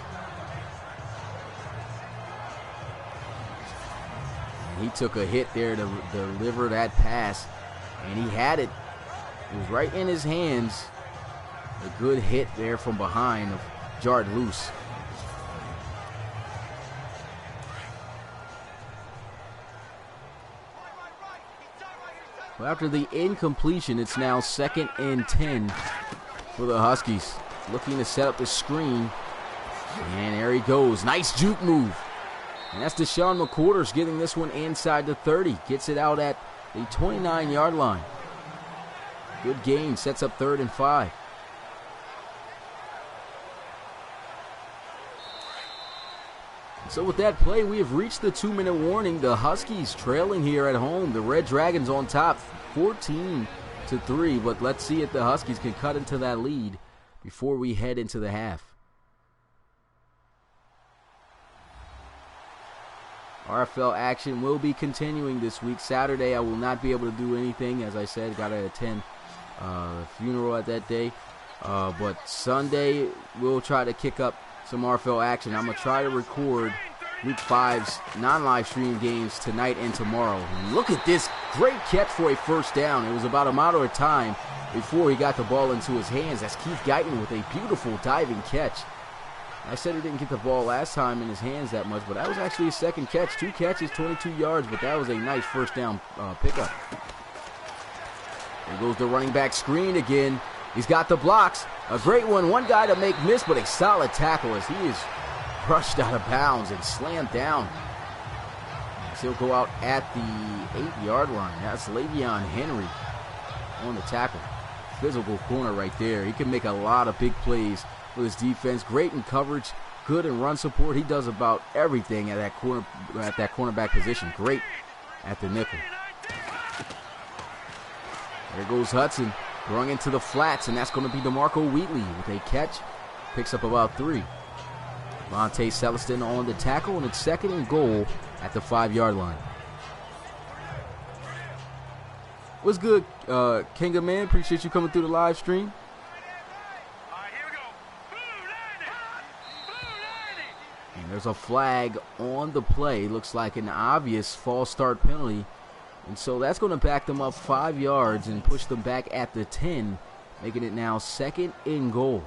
And he took a hit there to deliver that pass. And he had it. It was right in his hands. A good hit there from behind of jarred loose. Well, after the incompletion, it's now 2nd and 10 for the Huskies. Looking to set up the screen. And there he goes. Nice juke move. And that's Deshaun McQuarters getting this one inside the 30. Gets it out at the 29-yard line. Good gain. Sets up 3rd and 5. So with that play, we have reached the 2-minute warning. The Huskies trailing here at home. The Red Dragons on top, 14-3. But let's see if the Huskies can cut into that lead before we head into the half. RFL action will be continuing this week. Saturday, I will not be able to do anything. As I said, got to attend a funeral at that day. But Sunday, we'll try to kick up some RFL action. I'm going to try to record Week 5's non-live stream games tonight and tomorrow. And look at this great catch for a first down. It was about a matter of time before he got the ball into his hands. That's Keith Guyton with a beautiful diving catch. I said he didn't get the ball last time in his hands that much, but that was actually his second catch. 2 catches, 22 yards, but that was a nice first down pickup. There goes the running back screen again. He's got the blocks. A great one. One guy to make miss, but a solid tackle as he is brushed out of bounds and slammed down. He'll go out at the 8-yard line. That's Le'Veon Henry on the tackle. Physical corner right there. He can make a lot of big plays with his defense. Great in coverage, good in run support. He does about everything at that cornerback position. Great at the nickel. There goes Hudson, throwing into the flats, and that's going to be DeMarco Wheatley with a catch. Picks up about 3. Monte Celestin on the tackle, and it's 2nd and goal at the 5-yard line. What's good, Kinga Man? Appreciate you coming through the live stream. And there's a flag on the play. Looks like an obvious false start penalty. And so that's going to back them up 5 yards and push them back at the 10, making it now 2nd and goal.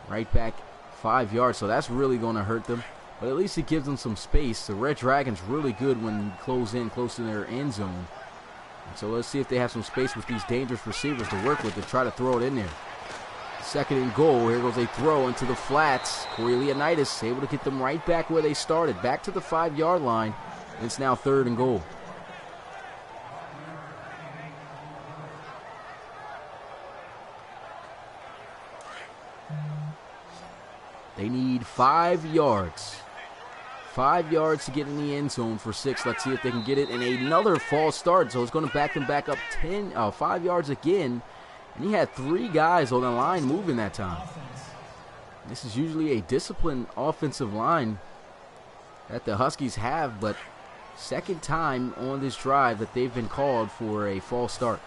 Right back 5 yards, so that's really going to hurt them. But at least it gives them some space. The Red Dragons really good when close to their end zone. And so let's see if they have some space with these dangerous receivers to work with to try to throw it in there. 2nd and goal. Here goes a throw into the flats. Corey Leonidas able to get them right back where they started, back to the 5-yard line. And it's now 3rd and goal. They need 5 yards. 5 yards to get in the end zone for 6. Let's see if they can get it. And another false start, so it's going to back them back up 5 yards again. And he had 3 guys on the line moving that time. This is usually a disciplined offensive line that the Huskies have, but second time on this drive that they've been called for a false start.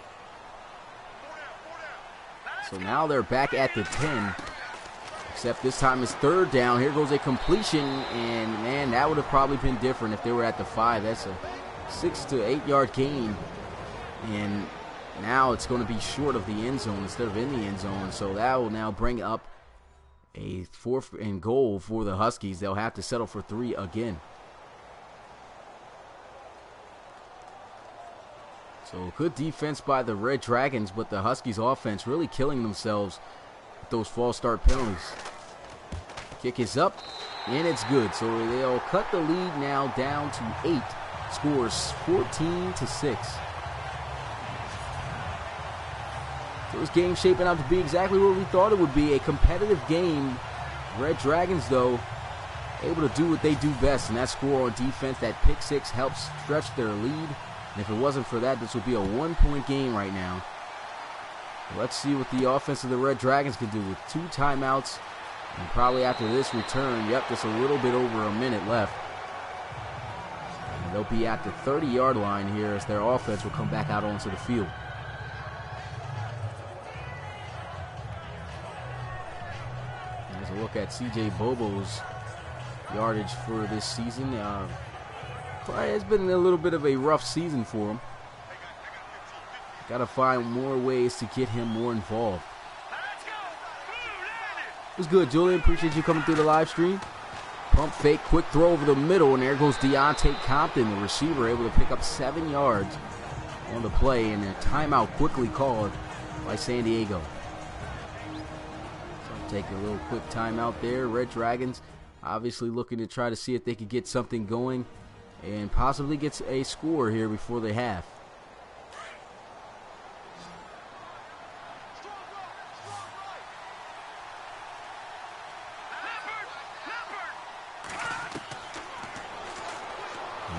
So now they're back at the 10. Except this time it's 3rd down. Here goes a completion, and man, that would have probably been different if they were at the 5. That's a 6 to 8 yard gain, and now it's going to be short of the end zone instead of in the end zone. So that will now bring up a 4th and goal for the Huskies. They'll have to settle for 3 again. So good defense by the Red Dragons, but the Huskies offense really killing themselves with those false start penalties. Kick is up, and it's good. So they'll cut the lead now down to 8. Scores 14-6. So this game shaping out to be exactly what we thought it would be, a competitive game. Red Dragons, though, able to do what they do best, and that score on defense. That pick 6 helps stretch their lead. And if it wasn't for that, this would be a 1-point game right now. Let's see what the offense of the Red Dragons can do with 2 timeouts. And probably after this return, just a little bit over a minute left. And they'll be at the 30-yard line here as their offense will come back out onto the field. As a look at C.J. Bobo's yardage for this season. It's been a little bit of a rough season for him. Got to find more ways to get him more involved. What's good, Julian? Appreciate you coming through the live stream. Pump fake, quick throw over the middle, and there goes Deontay Compton, the receiver, able to pick up 7 yards on the play, and a timeout quickly called by San Diego. So take a little quick timeout there. Red Dragons obviously looking to try to see if they could get something going and possibly get a score here before they half.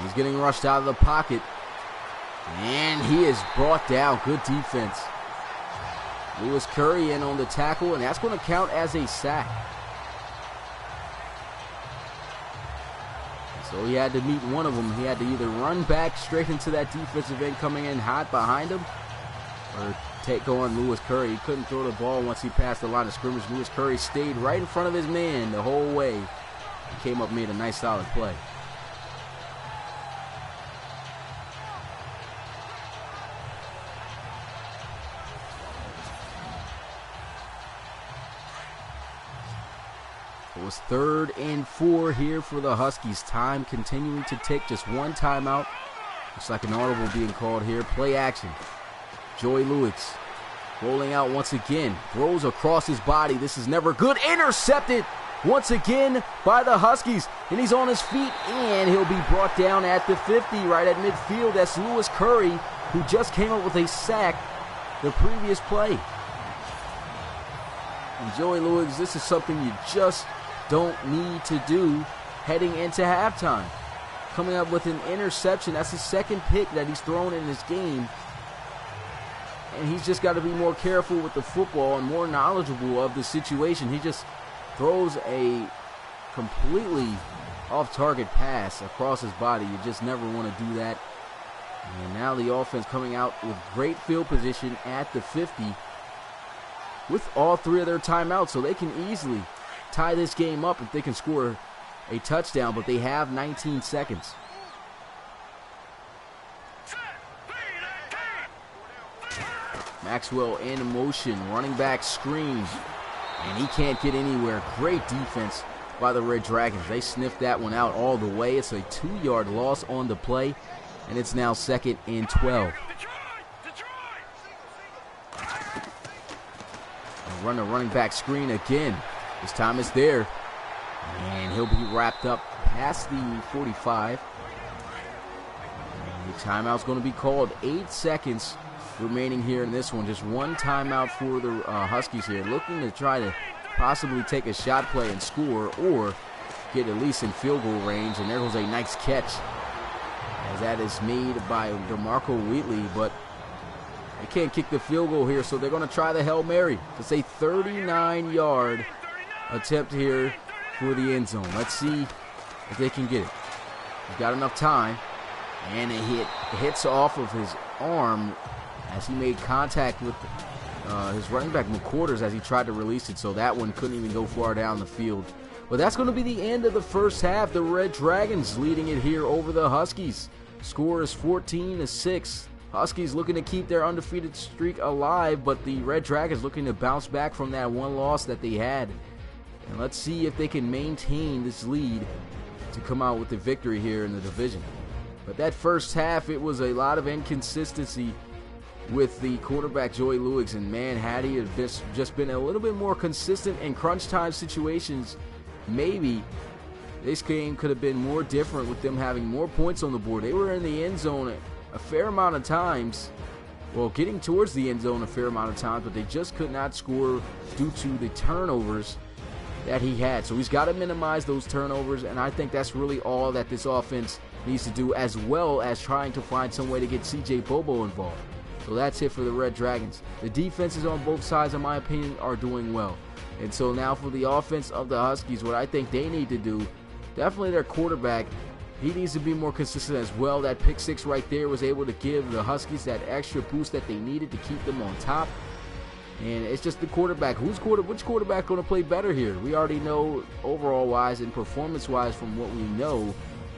He's getting rushed out of the pocket, and he is brought down. Good defense. Lewis Curry in on the tackle, and that's going to count as a sack. So he had to meet one of them. He had to either run back straight into that defensive end coming in hot behind him or take on Lewis Curry. He couldn't throw the ball once he passed the line of scrimmage. Lewis Curry stayed right in front of his man the whole way. He came up and made a nice solid play. was 3rd and 4 here for the Huskies. Time continuing to tick. Just one timeout. Looks like an audible being called here. Play action. Joey Lewis rolling out once again. Throws across his body. This is never good. Intercepted once again by the Huskies. And he's on his feet. And he'll be brought down at the 50 right at midfield. That's Lewis Curry, who just came up with a sack the previous play. And Joey Lewis, this is something you just don't need to do heading into halftime. Coming up with an interception. That's his second pick that he's thrown in this game. And he's just got to be more careful with the football and more knowledgeable of the situation. He just throws a completely off-target pass across his body. You just never want to do that. And now the offense coming out with great field position at the 50 with all 3 of their timeouts, so they can easily tie this game up if they can score a touchdown, but they have 19 seconds. Maxwell in motion, running back screen, and he can't get anywhere. Great defense by the Red Dragons. They sniffed that one out all the way. It's a 2-yard loss on the play, and it's now 2nd and 12. Run the running back screen again. This time it's there. And he'll be wrapped up past the 45. And the timeout's going to be called. 8 seconds remaining here in this one. Just one timeout for the Huskies here. Looking to try to possibly take a shot play and score, or get at least in field goal range. And there goes a nice catch, as that is made by DeMarco Wheatley. But they can't kick the field goal here, so they're going to try the Hail Mary. It's a 39-yard attempt here for the end zone. Let's see if they can get it. He's got enough time, and it hits off of his arm as he made contact with his running back McQuarters as he tried to release it, so that one couldn't even go far down the field. But that's going to be the end of the first half. The Red Dragons leading it here over the Huskies. Score is 14-6. Huskies looking to keep their undefeated streak alive, but the Red Dragons looking to bounce back from that one loss that they had. And let's see if they can maintain this lead to come out with the victory here in the division. But that first half, it was a lot of inconsistency with the quarterback Joey Lewis, and man, had he just been a little bit more consistent in crunch time situations, maybe this game could have been more different with them having more points on the board. They were in the end zone a fair amount of times, well, getting towards the end zone a fair amount of times, but they just could not score due to the turnovers that he had. So he's got to minimize those turnovers, and I think that's really all that this offense needs to do, as well as trying to find some way to get CJ Bobo involved. So that's it for the Red Dragons. The defenses on both sides, in my opinion, are doing well. And so now for the offense of the Huskies, what I think they need to do, definitely their quarterback, he needs to be more consistent as well. That pick six right there was able to give the Huskies that extra boost that they needed to keep them on top. And it's just the quarterback. Which quarterback going to play better here? We already know overall-wise and performance-wise from what we know,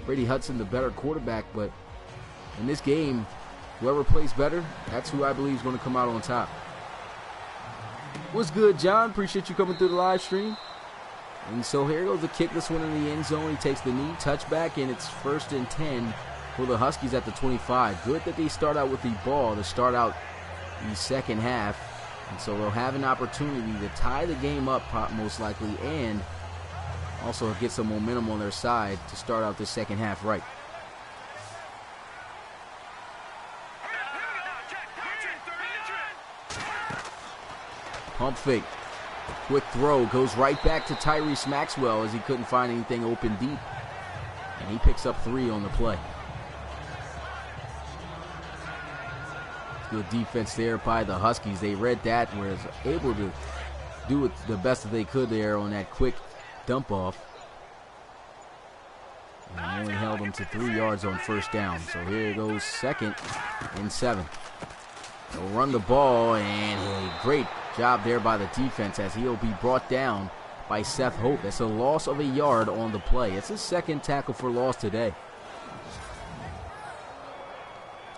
Brady Hudson the better quarterback. But in this game, whoever plays better, that's who I believe is going to come out on top. What's good, John? Appreciate you coming through the live stream. And so here goes the kick. This one in the end zone. He takes the knee, touchback, and it's 1st and 10 for the Huskies at the 25. Good that they start out with the ball to start out the second half. And so they'll have an opportunity to tie the game up most likely, and also get some momentum on their side to start out the second half right. Pump fake. Quick throw. Goes right back to Tyrese Maxwell as he couldn't find anything open deep. And he picks up 3 on the play. Good defense there by the Huskies. They read that, was able to do it the best that they could there on that quick dump off. And only held them to 3 yards on first down. So here goes 2nd and 7. They'll run the ball, and a great job there by the defense as he'll be brought down by Seth Hope. That's a loss of a yard on the play. It's his second tackle for loss today.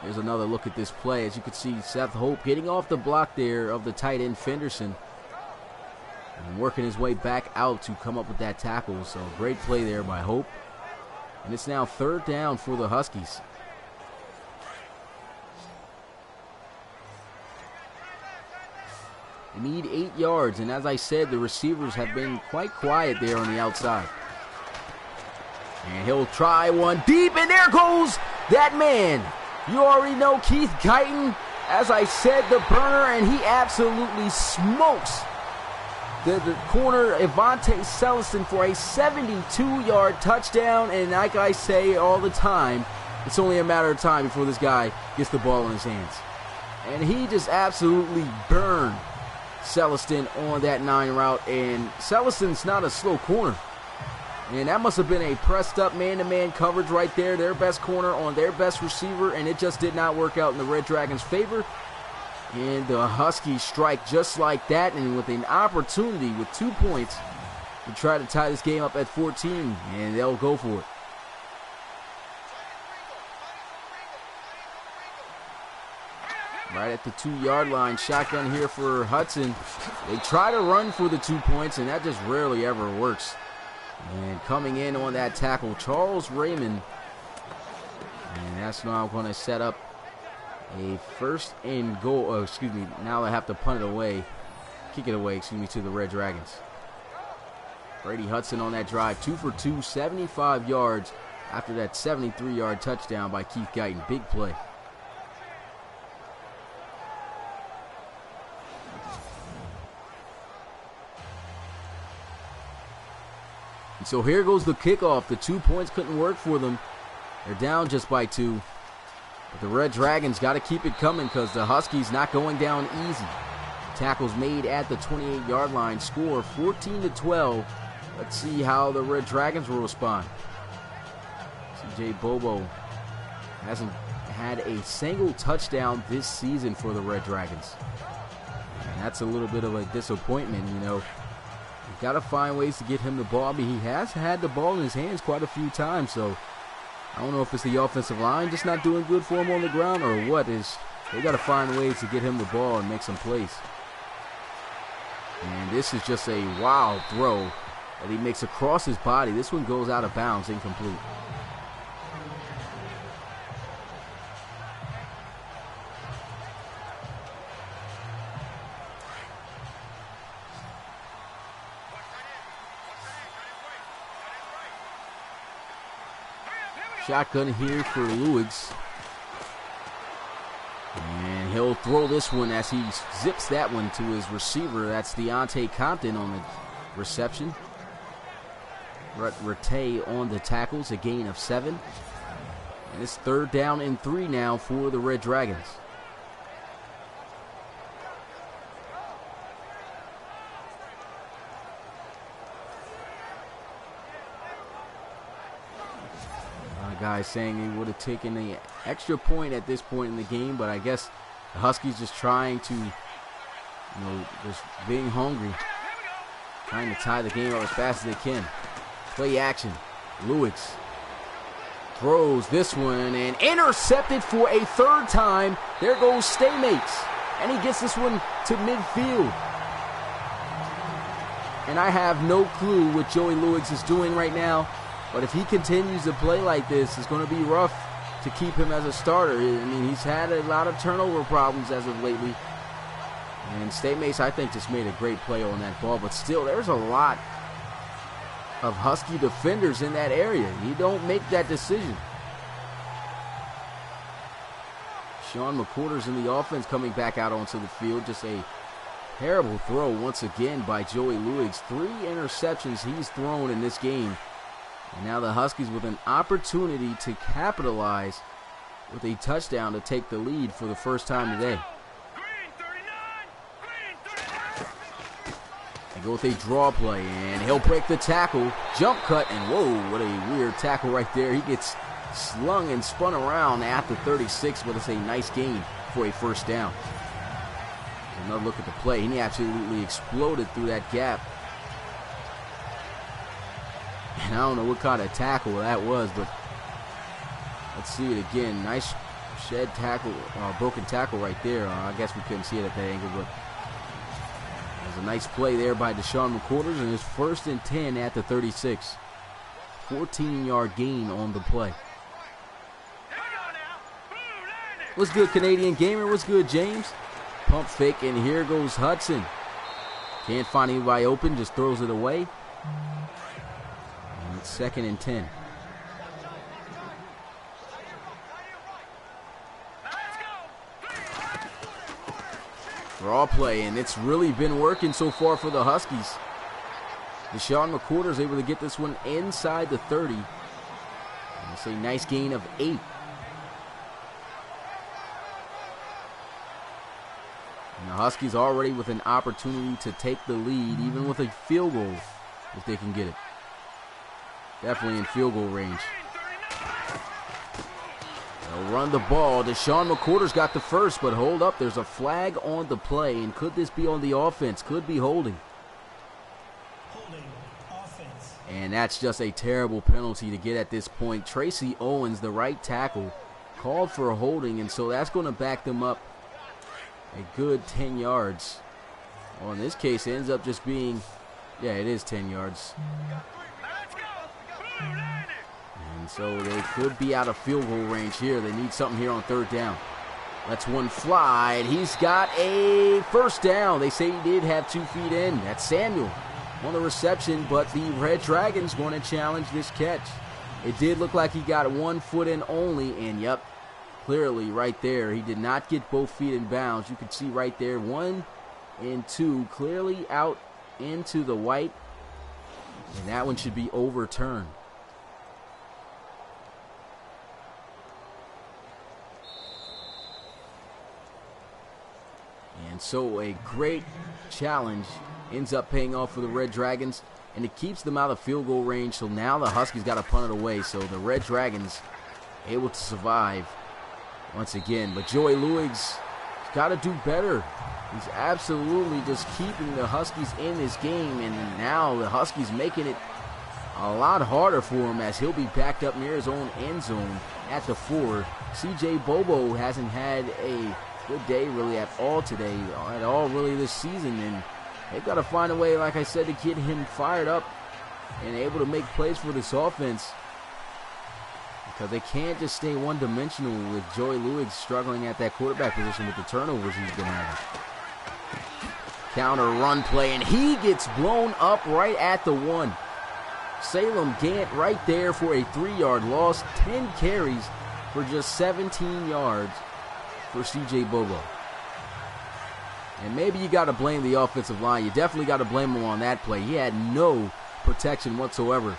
Here's another look at this play. As you can see, Seth Hope getting off the block there of the tight end Fenderson. and working his way back out to come up with that tackle. So great play there by Hope. And it's now 3rd down for the Huskies. They need 8 yards, and as I said, the receivers have been quite quiet there on the outside. And he'll try one deep, and there goes that man. You already know Keith Guyton, as I said, the burner, and he absolutely smokes the corner, Evante Celestin, for a 72-yard touchdown. And like I say all the time, it's only a matter of time before this guy gets the ball in his hands. And he just absolutely burned Celestin on that 9 route. And Celestin's not a slow corner. And that must have been a pressed up man-to-man coverage right there. Their best corner on their best receiver, and it just did not work out in the Red Dragons' favor. And the Huskies strike just like that, and with an opportunity with 2 points to try to tie this game up at 14, and they'll go for it. Right at the 2-yard line, shotgun here for Hudson. They try to run for the 2 points, and that just rarely ever works. And coming in on that tackle, Charles Raymond. And that's now going to set up a 1st and goal. Now they have to punt it away. Kick it away, to the Red Dragons. Brady Hudson on that drive, 2 for 2, 75 yards after that 73-yard touchdown by Keith Guyton. Big play. And so here goes the kickoff. The 2 points couldn't work for them. They're down just by 2. But the Red Dragons got to keep it coming because the Huskies not going down easy. Tackles made at the 28-yard line. Score 14-12. Let's see how the Red Dragons will respond. CJ Bobo hasn't had a single touchdown this season for the Red Dragons. And that's a little bit of a disappointment, You've got to find ways to get him the ball. I mean, he has had the ball in his hands quite a few times, so I don't know if it's the offensive line just not doing good for him on the ground or what. They got to find ways to get him the ball and make some plays. And this is just a wild throw that he makes across his body. This one goes out of bounds, incomplete. Shotgun here for Lewis. And he'll throw this one as he zips that one to his receiver. That's Deontay Compton on the reception. Rattay on the tackles, a gain of 7. And it's 3rd down and 3 now for the Red Dragons. Guys saying he would have taken the extra point at this point in the game, but I guess the Huskies just trying to, just being hungry, trying to tie the game up as fast as they can. Play action. Lewis throws this one and intercepted for a 3rd time. There goes Staymates, and he gets this one to midfield. And I have no clue what Joey Lewis is doing right now. But if he continues to play like this, it's going to be rough to keep him as a starter. I mean, he's had a lot of turnover problems as of lately. And Staymates, I think, just made a great play on that ball. But still, there's a lot of Husky defenders in that area. You don't make that decision. Sean McCorders in the offense coming back out onto the field. Just a terrible throw once again by Joey Lewis. 3 interceptions he's thrown in this game. And now the Huskies with an opportunity to capitalize with a touchdown to take the lead for the first time today. They go with a draw play, and he'll break the tackle. Jump cut, and whoa, what a weird tackle right there. He gets slung and spun around at the 36, but it's a nice gain for a 1st down. Another look at the play. He absolutely exploded through that gap. And I don't know what kind of tackle that was, but let's see it again. Nice shed tackle, broken tackle right there. I guess we couldn't see it at that angle, but There's a nice play there by Deshaun McQuarters, and it's 1st and 10 at the 36. 14-yard gain on the play. What's good, Canadian Gamer? What's good, James? Pump fake, and here goes Hudson. Can't find anybody open, just throws it away. And it's 2nd and 10. Draw play, and it's really been working so far for the Huskies. Deshaun McQuarters able to get this one inside the 30. And it's a nice gain of 8. And the Huskies already with an opportunity to take the lead, even with a field goal, if they can get it. Definitely in field goal range. They'll run the ball. Deshaun McQuarters got the first, but hold up. There's a flag on the play, and could this be on the offense? Could be holding. Offense. And that's just a terrible penalty to get at this point. Tracy Owens, the right tackle, called for a holding, and so that's going to back them up a good 10 yards. Well, in this case, it ends up just being, yeah, it is 10 yards. And so they could be out of field goal range here. They need something here on 3rd down. Let's one fly, and he's got a first down. They say he did have 2 feet in. That's Samuel on the reception, but the Red Dragons going to challenge this catch. It did look like he got 1 foot in only, and yep, clearly right there, he did not get both feet in bounds. You can see right there, 1 and 2, clearly out into the white, and that one should be overturned. And so a great challenge ends up paying off for the Red Dragons, and it keeps them out of field goal range. So now the Huskies got to punt it away. So the Red Dragons able to survive once again. But Joey Luig's got to do better. He's absolutely just keeping the Huskies in this game, and now the Huskies making it a lot harder for him as he'll be backed up near his own end zone at the 4. CJ Bobo hasn't had a good day really at all today, at all really this season, and they've got to find a way, like I said, to get him fired up and able to make plays for this offense, because they can't just stay one-dimensional with Joey Luig struggling at that quarterback position with the turnovers he's been having. Counter run play, and he gets blown up right at the 1. Salem Gant right there for a 3-yard loss. 10 carries for just 17 yards for CJ Bobo. And maybe you got to blame the offensive line. You definitely got to blame him on that play. He had no protection whatsoever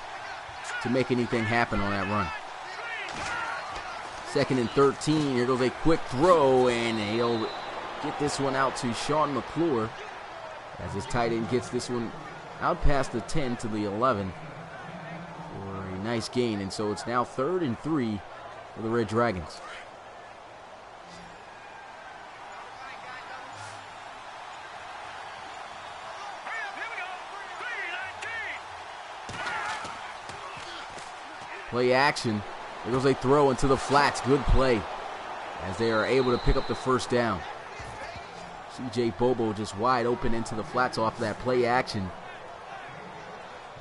to make anything happen on that run. 2nd and 13. Here goes a quick throw, and he'll get this one out to Sean McClure as his tight end gets this one out past the 10 to the 11 for a nice gain. And so it's now 3rd and 3 for the Red Dragons. Play action. There goes a throw into the flats. Good play as they are able to pick up the first down. CJ Bobo just wide open into the flats off that play action.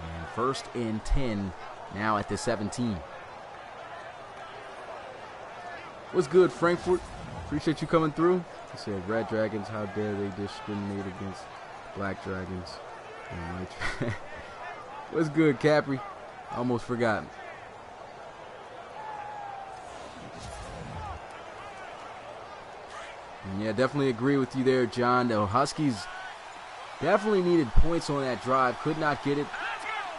And 1st and 10 now at the 17. What's good, Frankfurt? Appreciate you coming through. He said, Red Dragons, how dare they discriminate against Black Dragons. What's good, Capri? Almost forgot. Yeah, definitely agree with you there, John. The Huskies definitely needed points on that drive. Could not get it.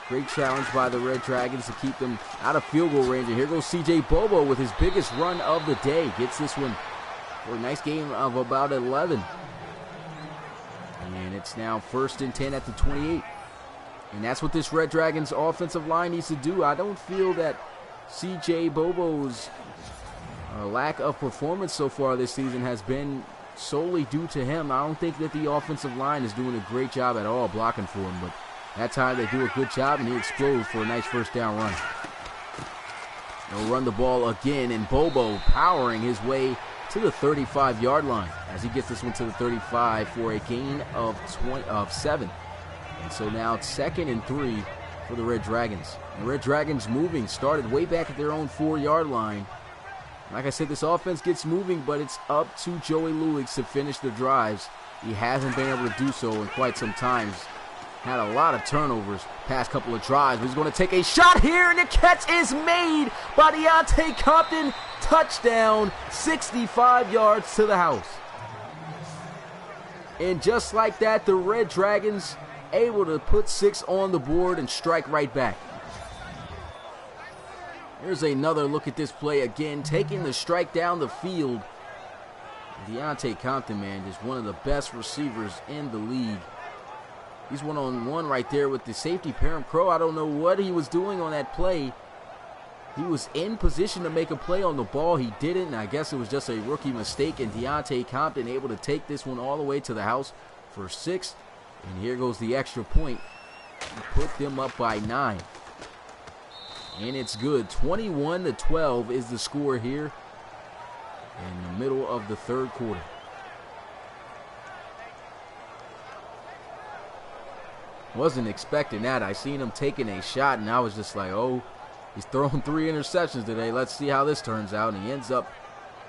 Great challenge by the Red Dragons to keep them out of field goal range. And here goes CJ Bobo with his biggest run of the day. Gets this one for a nice game of about 11. And it's now 1st and 10 at the 28. And that's what this Red Dragons offensive line needs to do. I don't feel that CJ Bobo's lack of performance so far this season has been solely due to him. I don't think that the offensive line is doing a great job at all blocking for him, but that time they do a good job and he explodes for a nice first down run. They'll run the ball again, and Bobo powering his way to the 35-yard line as he gets this one to the 35 for a gain of 7. And so now it's 2nd and 3 for the Red Dragons. The Red Dragons moving, started way back at their own 4-yard line. Like I said, this offense gets moving, but it's up to Joey Luix to finish the drives. He hasn't been able to do so in quite some time. He's had a lot of turnovers past couple of drives. But he's going to take a shot here, and the catch is made by Deontay Compton. Touchdown, 65 yards to the house. And just like that, the Red Dragons able to put 6 on the board and strike right back. Here's another look at this play again, taking the strike down the field. Deontay Compton, man, is one of the best receivers in the league. He's one-on-one right there with the safety, Parham Crow. I don't know what he was doing on that play. He was in position to make a play on the ball. He didn't, and I guess it was just a rookie mistake. And Deontay Compton able to take this one all the way to the house for 6. And here goes the extra point. Put them up by 9. And it's good. 21-12 is the score here in the middle of the 3rd quarter. Wasn't expecting that. I seen him taking a shot, and I was just like, oh, he's throwing 3 interceptions today. Let's see how this turns out. And he ends up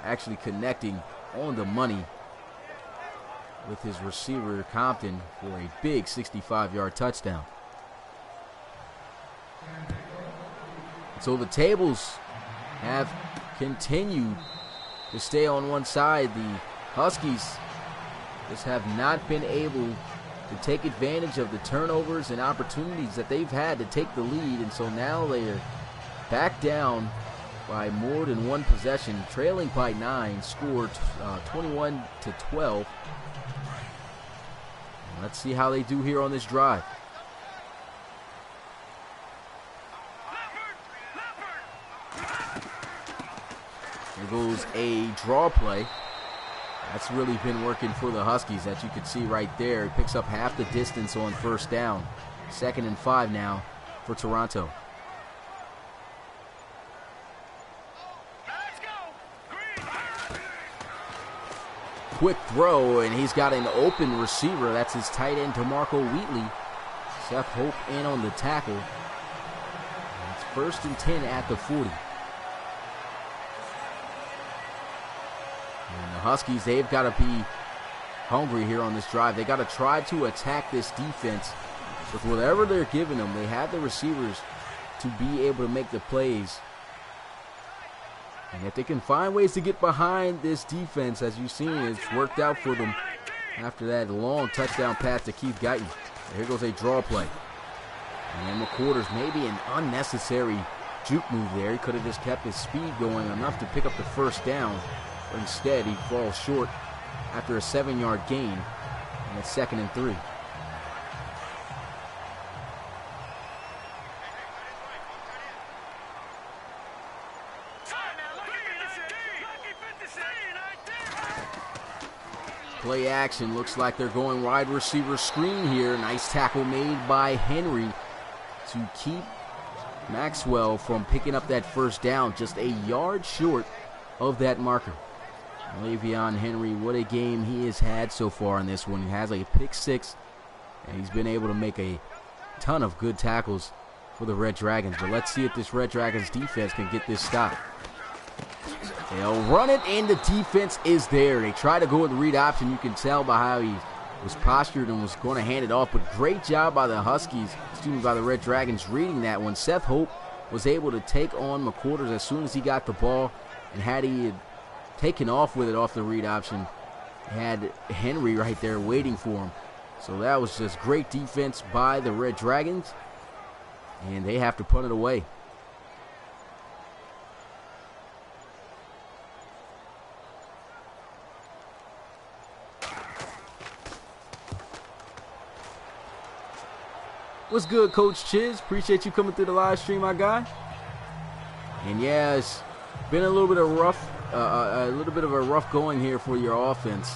actually connecting on the money with his receiver, Compton, for a big 65-yard touchdown. So the tables have continued to stay on one side. The Huskies just have not been able to take advantage of the turnovers and opportunities that they've had to take the lead. And so now they are back down by more than one possession, trailing by 9, scored 21-12. Let's see how they do here on this drive. Here goes a draw play. That's really been working for the Huskies, as you can see right there. He picks up half the distance on 1st down. 2nd and 5 now for Toronto. Quick throw, and he's got an open receiver. That's his tight end, DeMarco Wheatley. Seth Hope in on the tackle. And it's 1st and 10 at the 40. And the Huskies, they've got to be hungry here on this drive. They got to try to attack this defense with whatever they're giving them. They have the receivers to be able to make the plays. And if they can find ways to get behind this defense, as you've seen, it's worked out for them after that long touchdown pass to Keith Guyton. Here goes a draw play. And McQuarters, maybe an unnecessary juke move there. He could have just kept his speed going enough to pick up the 1st down. But instead, he falls short after a 7-yard gain. And it's 2nd and 3. Play action. Looks like they're going wide receiver screen here. Nice tackle made by Henry to keep Maxwell from picking up that 1st down. Just a yard short of that marker. Le'Veon Henry, what a game he has had so far in this one. He has a pick 6, and he's been able to make a ton of good tackles for the Red Dragons. But let's see if this Red Dragons defense can get this stop. They'll run it, and the defense is there. They try to go with the read option. You can tell by how he was postured and was going to hand it off. But great job by the Huskies, by the Red Dragons, reading that one. Seth Hope was able to take on McQuarters as soon as he got the ball. And had he taken off with it off the read option, had Henry right there waiting for him. So that was just great defense by the Red Dragons. And they have to punt it away. What's good, Coach Chiz? Appreciate you coming through the live stream, my guy. And yeah, it's been a little bit of a rough going here for your offense.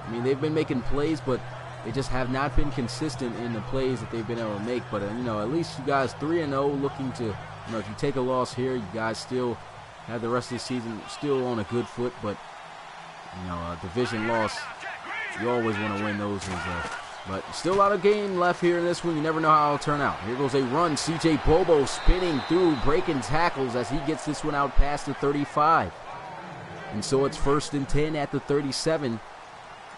I mean, they've been making plays, but they just have not been consistent in the plays that they've been able to make. But you know, at least you guys 3-0, looking to You know, if you take a loss here, you guys still have the rest of the season still on a good foot. But, you know, a division loss, you always want to win those. But still a lot of game left here in this one. You never know how it'll turn out. Here goes a run. CJ Bobo spinning through, breaking tackles as he gets this one out past the 35. And so it's 1st and 10 at the 37.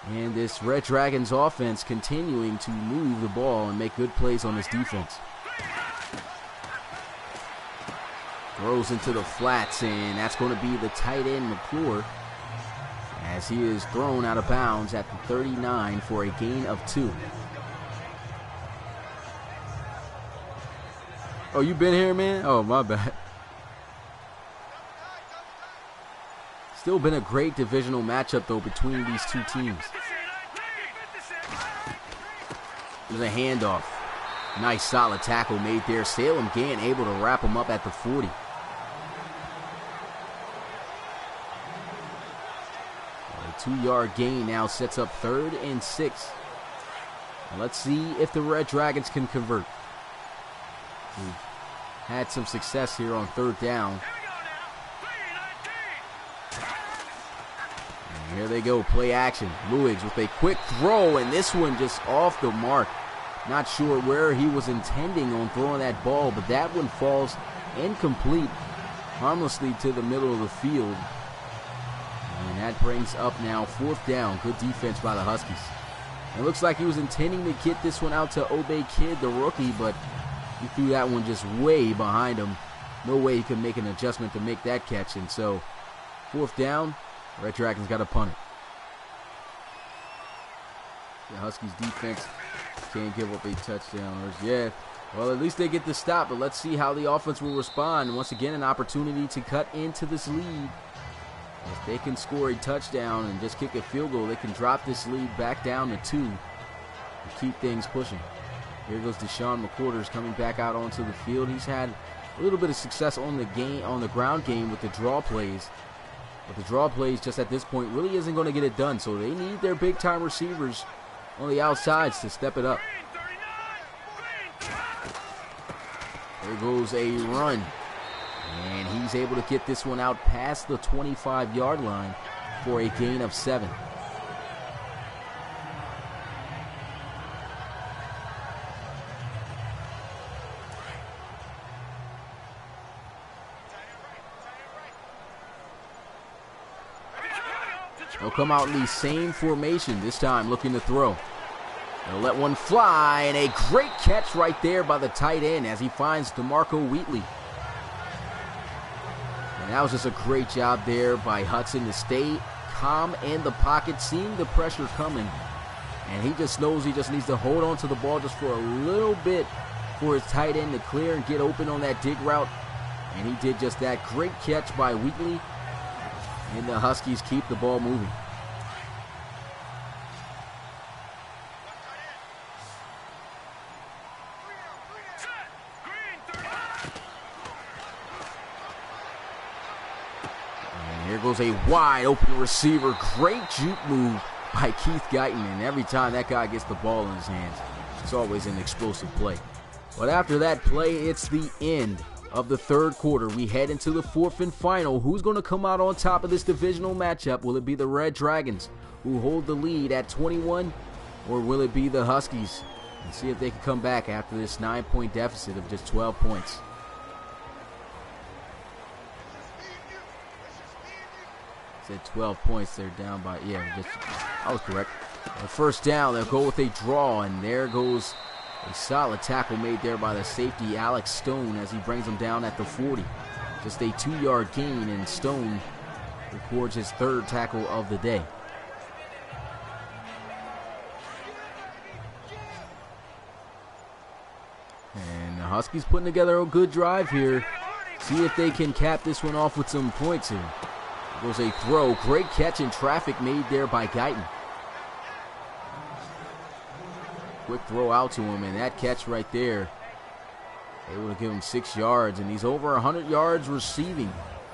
And this Red Dragons offense continuing to move the ball and make good plays on this defense. Throws into the flats, and that's going to be the tight end, McClure, as he is thrown out of bounds at the 39 for a gain of 2. Oh, you been here, man? Oh, my bad. Still been a great divisional matchup, though, between these two teams. There's a handoff. Nice, solid tackle made there. Salem Gann able to wrap him up at the 40. A 2-yard gain now sets up 3rd and 6. Let's see if the Red Dragons can convert. We've had some success here on 3rd down. And here they go, play action. Luigs with a quick throw, and this one just off the mark. Not sure where he was intending on throwing that ball, but that one falls incomplete, harmlessly to the middle of the field. And that brings up now 4th down. Good defense by the Huskies. It looks like he was intending to get this one out to Obey Kidd, the rookie, but he threw that one just way behind him. No way he could make an adjustment to make that catch. And so, 4th down, Red Dragons got to punt it. The Huskies defense can't give up a touchdown. Yeah, well, at least they get the stop, but let's see how the offense will respond. Once again, an opportunity to cut into this lead. If they can score a touchdown and just kick a field goal, they can drop this lead back down to 2 and keep things pushing. Here goes Deshaun McQuarters coming back out onto the field. He's had a little bit of success on the ground game with the draw plays. But the draw plays just at this point really isn't going to get it done. So they need their big-time receivers on the outsides to step it up. There goes a run. And he's able to get this one out past the 25-yard line for a gain of 7. They'll come out in the same formation, this time looking to throw. They'll let one fly, and a great catch right there by the tight end as he finds DeMarco Wheatley. And that was just a great job there by Hudson to stay calm in the pocket, seeing the pressure coming. And he just knows he just needs to hold on to the ball just for a little bit for his tight end to clear and get open on that dig route. And he did just that. Great catch by Wheatley. And the Huskies keep the ball moving. And here goes a wide open receiver. Great juke move by Keith Guyton. And every time that guy gets the ball in his hands, it's always an explosive play. But after that play, it's the end of the 3rd quarter. We head into the 4th and final. Who's going to come out on top of this divisional matchup? Will it be the Red Dragons, who hold the lead at 21, or will it be the Huskies? And see if they can come back after this 9-point deficit of just 12 points. Said 12 points. They're down by, I was correct. The 1st down, they'll go with a draw, and there goes a solid tackle made there by the safety, Alex Stone, as he brings him down at the 40. Just a 2-yard gain, and Stone records his 3rd tackle of the day. And the Huskies putting together a good drive here. See if they can cap this one off with some points here. There goes a throw. Great catch in traffic made there by Guyton. Quick throw out to him, and that catch right there, able to give him 6 yards, and he's over 100 yards receiving.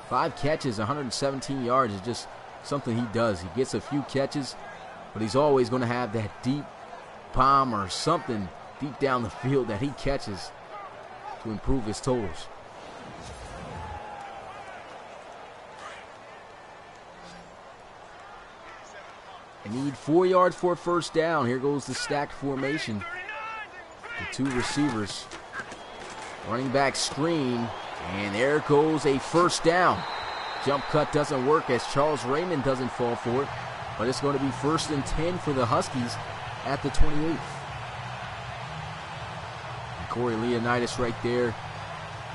5 catches, 117 yards is just something he does. He gets a few catches, but he's always going to have that deep bomb or something deep down the field that he catches to improve his totals. They need 4 yards for a first down. Here goes the stacked formation. The two receivers. Running back screen. And there goes a first down. Jump cut doesn't work as Charles Raymond doesn't fall for it. But it's going to be 1st and 10 for the Huskies at the 28th. And Corey Leonidas right there.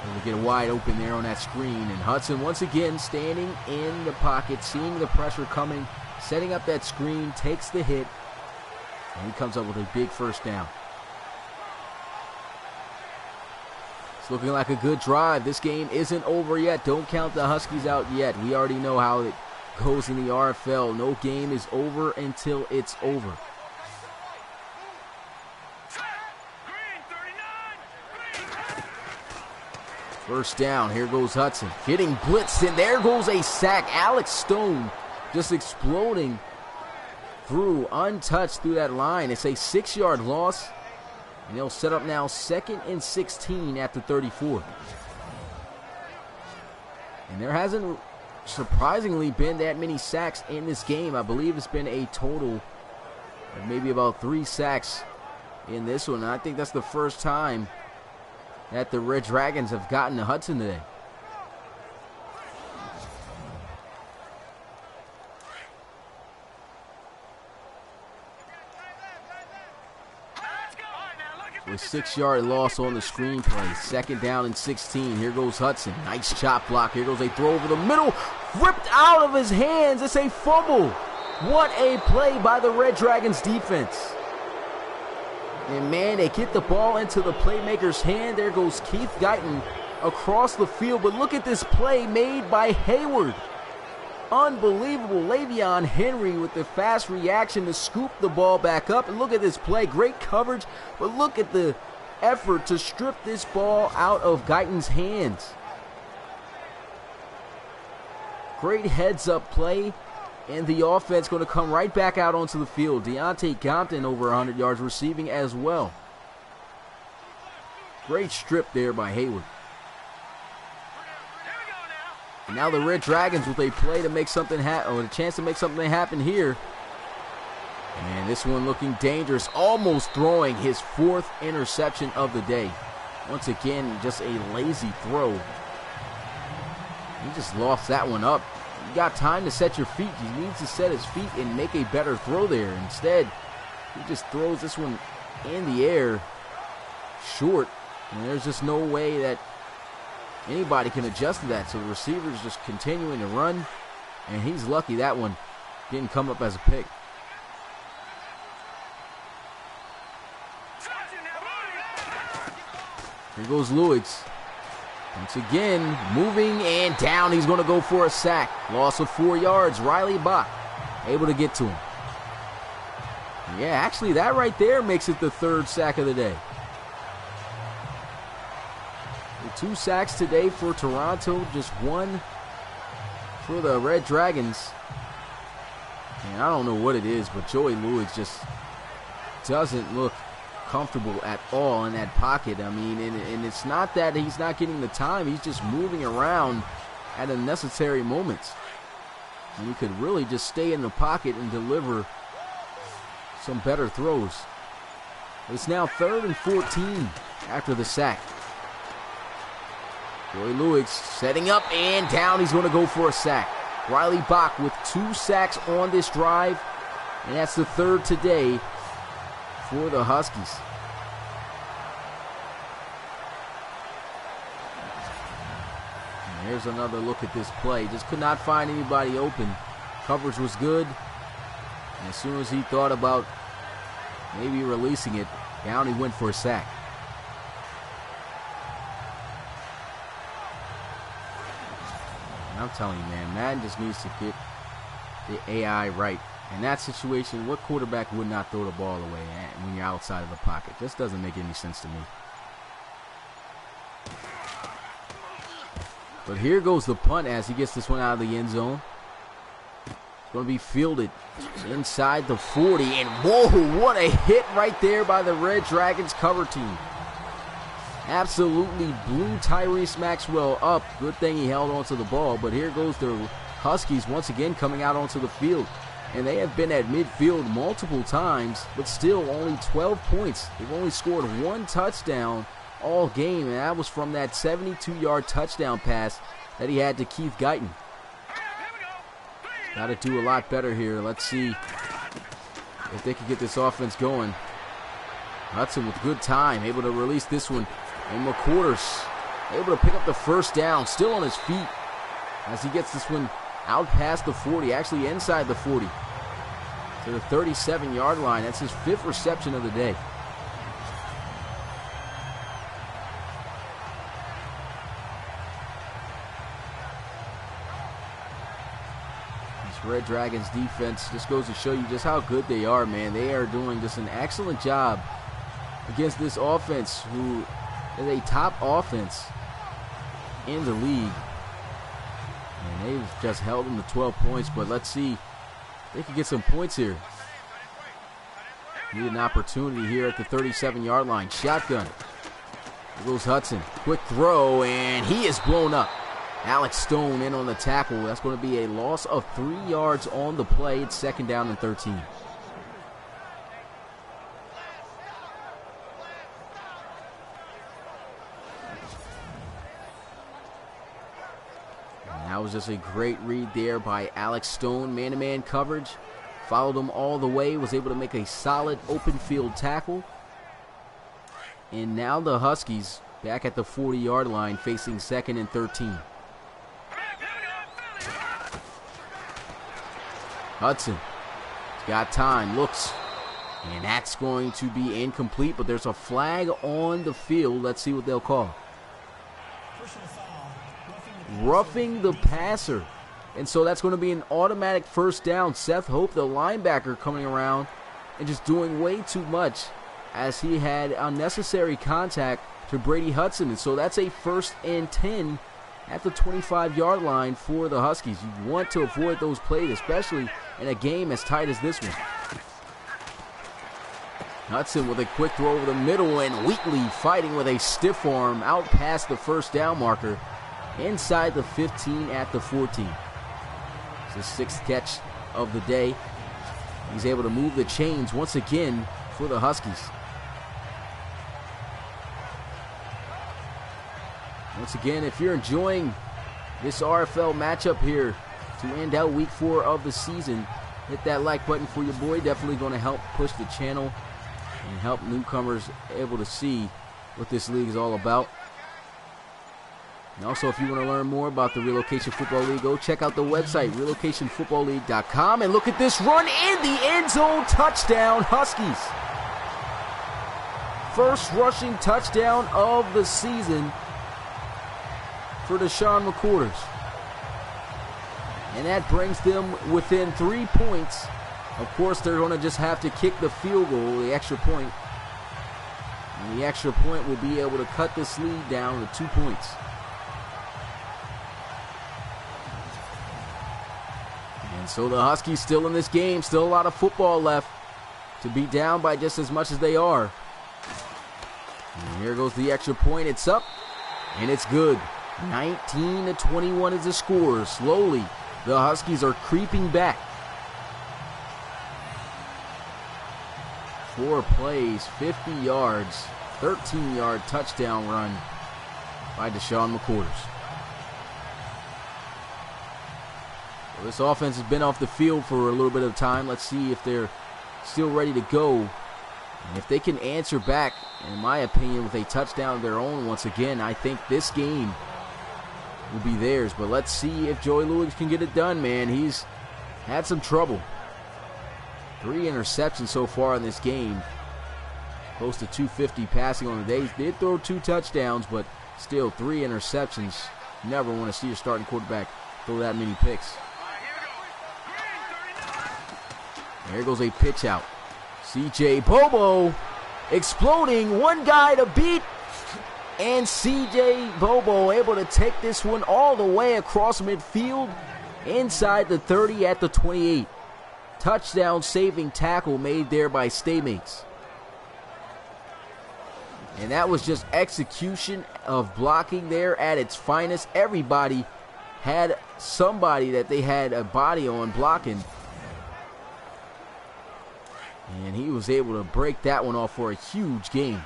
Able to get wide open there on that screen. And Hudson once again standing in the pocket, seeing the pressure coming, setting up that screen, takes the hit, and he comes up with a big first down. It's looking like a good drive. This game isn't over yet. Don't count the Huskies out yet. We already know how it goes in the RFL. No game is over until it's over. First down, here goes Hudson. Getting blitzed, and there goes a sack. Alex Stone just exploding through, untouched through that line. It's a 6-yard loss, and they'll set up now 2nd and 16 at the 34. And there hasn't surprisingly been that many sacks in this game. I believe it's been a total of maybe about 3 sacks in this one. And I think that's the first time that the Red Dragons have gotten to Hudson today. A 6-yard loss on the screen play. 2nd down and 16. Here goes Hudson. Nice chop block. Here goes a throw over the middle. Ripped out of his hands. It's a fumble. What a play by the Red Dragons defense. And man, they get the ball into the playmaker's hand. There goes Keith Guyton across the field. But look at this play made by Hayward. Unbelievable. Le'Veon Henry with the fast reaction to scoop the ball back up. And look at this play. Great coverage. But look at the effort to strip this ball out of Guyton's hands. Great heads-up play. And the offense going to come right back out onto the field. Deontay Compton over 100 yards receiving as well. Great strip there by Hayward. And now the Red Dragons with a play to make something happen, or a chance to make something happen here. And this one looking dangerous, almost throwing his 4th interception of the day. Once again, just a lazy throw. He just lost that one up. You got time to set your feet. He needs to set his feet and make a better throw there. Instead, he just throws this one in the air short. And there's just no way that anybody can adjust to that. So the receiver's just continuing to run. And he's lucky that one didn't come up as a pick. Here goes Lewis. Once again, moving and down. He's going to go for a sack. Loss of 4 yards. Riley Bach able to get to him. Yeah, actually, that right there makes it the 3rd sack of the day. The 2 sacks today for Toronto, just 1 for the Red Dragons. And I don't know what it is, but Joey Lewis just doesn't look comfortable at all in that pocket. I mean, and it's not that he's not getting the time. He's just moving around at unnecessary moments. And he could really just stay in the pocket and deliver some better throws. It's now 3rd and 14 after the sack. Joey Lewis setting up and down. He's going to go for a sack. Riley Bach with 2 sacks on this drive. And that's the 3rd today for the Huskies. And here's another look at this play. Just could not find anybody open. Coverage was good. And as soon as he thought about maybe releasing it, down he went for a sack. And I'm telling you, man, Madden just needs to get the AI right. In that situation, what quarterback would not throw the ball away when you're outside of the pocket? Just doesn't make any sense to me. But here goes the punt as he gets this one out of the end zone. It's going to be fielded inside the 40. And whoa, what a hit right there by the Red Dragons cover team. Absolutely blew Tyrese Maxwell up. Good thing he held onto the ball. But here goes the Huskies once again coming out onto the field. and they have been at midfield multiple times, but still only 12 points. They've only scored one touchdown all game, and that was from that 72-yard touchdown pass that he had to Keith Guyton. Got to do a lot better here. Let's see if they can get this offense going. Hudson with good time, able to release this one. And McQuarters able to pick up the first down, still on his feet as he gets this one out past the 40, actually inside the 40, to the 37-yard line. That's his 5th reception of the day. This Red Dragons defense just goes to show you just how good they are, man. They are doing just an excellent job against this offense, who is a top offense in the league. And they've just held them to 12 points, but let's see if they can get some points here. Need an opportunity here at the 37-yard line. Shotgun. There goes Hudson. Quick throw, and he is blown up. Alex Stone in on the tackle. That's going to be a loss of 3 yards on the play. It's 2nd down and 13. That was just a great read there by Alex Stone. Man-to-man coverage. Followed him all the way. Was able to make a solid open field tackle. And now the Huskies back at the 40-yard line facing 2nd and 13. Hudson. He's got time. Looks. And that's going to be incomplete. But there's a flag on the field. Let's see what they'll call. Roughing the passer. And so that's going to be an automatic first down. Seth Hope, the linebacker, coming around and just doing way too much as he had unnecessary contact to Brady Hudson. And so that's a 1st and 10 at the 25-yard line for the Huskies. You want to avoid those plays, especially in a game as tight as this one. Hudson with a quick throw over the middle, and Wheatley fighting with a stiff arm out past the first down marker. Inside the 15 at the 14. It's the 6th catch of the day. He's able to move the chains once again for the Huskies. Once again, if you're enjoying this RFL matchup here to end out week 4 of the season, hit that like button for your boy. Definitely going to help push the channel and help newcomers able to see what this league is all about. And also, if you want to learn more about the Relocation Football League, go check out the website, relocationfootballleague.com. And look at this run in the end zone. Touchdown, Huskies. First rushing touchdown of the season for Deshaun McQuarters. And that brings them within 3 points. Of course, they're going to just have to kick the field goal, the extra point. And the extra point will be able to cut this lead down to 2 points. And so the Huskies still in this game. Still a lot of football left to be down by just as much as they are. And here goes the extra point. It's up, and it's good. 19-21 is the score. Slowly, the Huskies are creeping back. 4 plays, 50 yards, 13-yard touchdown run by Deshaun McQuarters. Well, this offense has been off the field for a little bit of time. Let's see if they're still ready to go. And if they can answer back, in my opinion, with a touchdown of their own once again, I think this game will be theirs. But let's see if Joey Lewis can get it done, man. He's had some trouble. 3 interceptions so far in this game. Close to 250 passing on the day. He did throw 2 touchdowns, but still 3 interceptions. You never want to see your starting quarterback throw that many picks. There goes a pitch out. CJ Bobo exploding. One guy to beat. And CJ Bobo able to take this one all the way across midfield. Inside the 30 at the 28. Touchdown saving tackle made there by Staymates. And that was just execution of blocking there at its finest. Everybody had somebody that they had a body on blocking. And he was able to break that one off for a huge gain.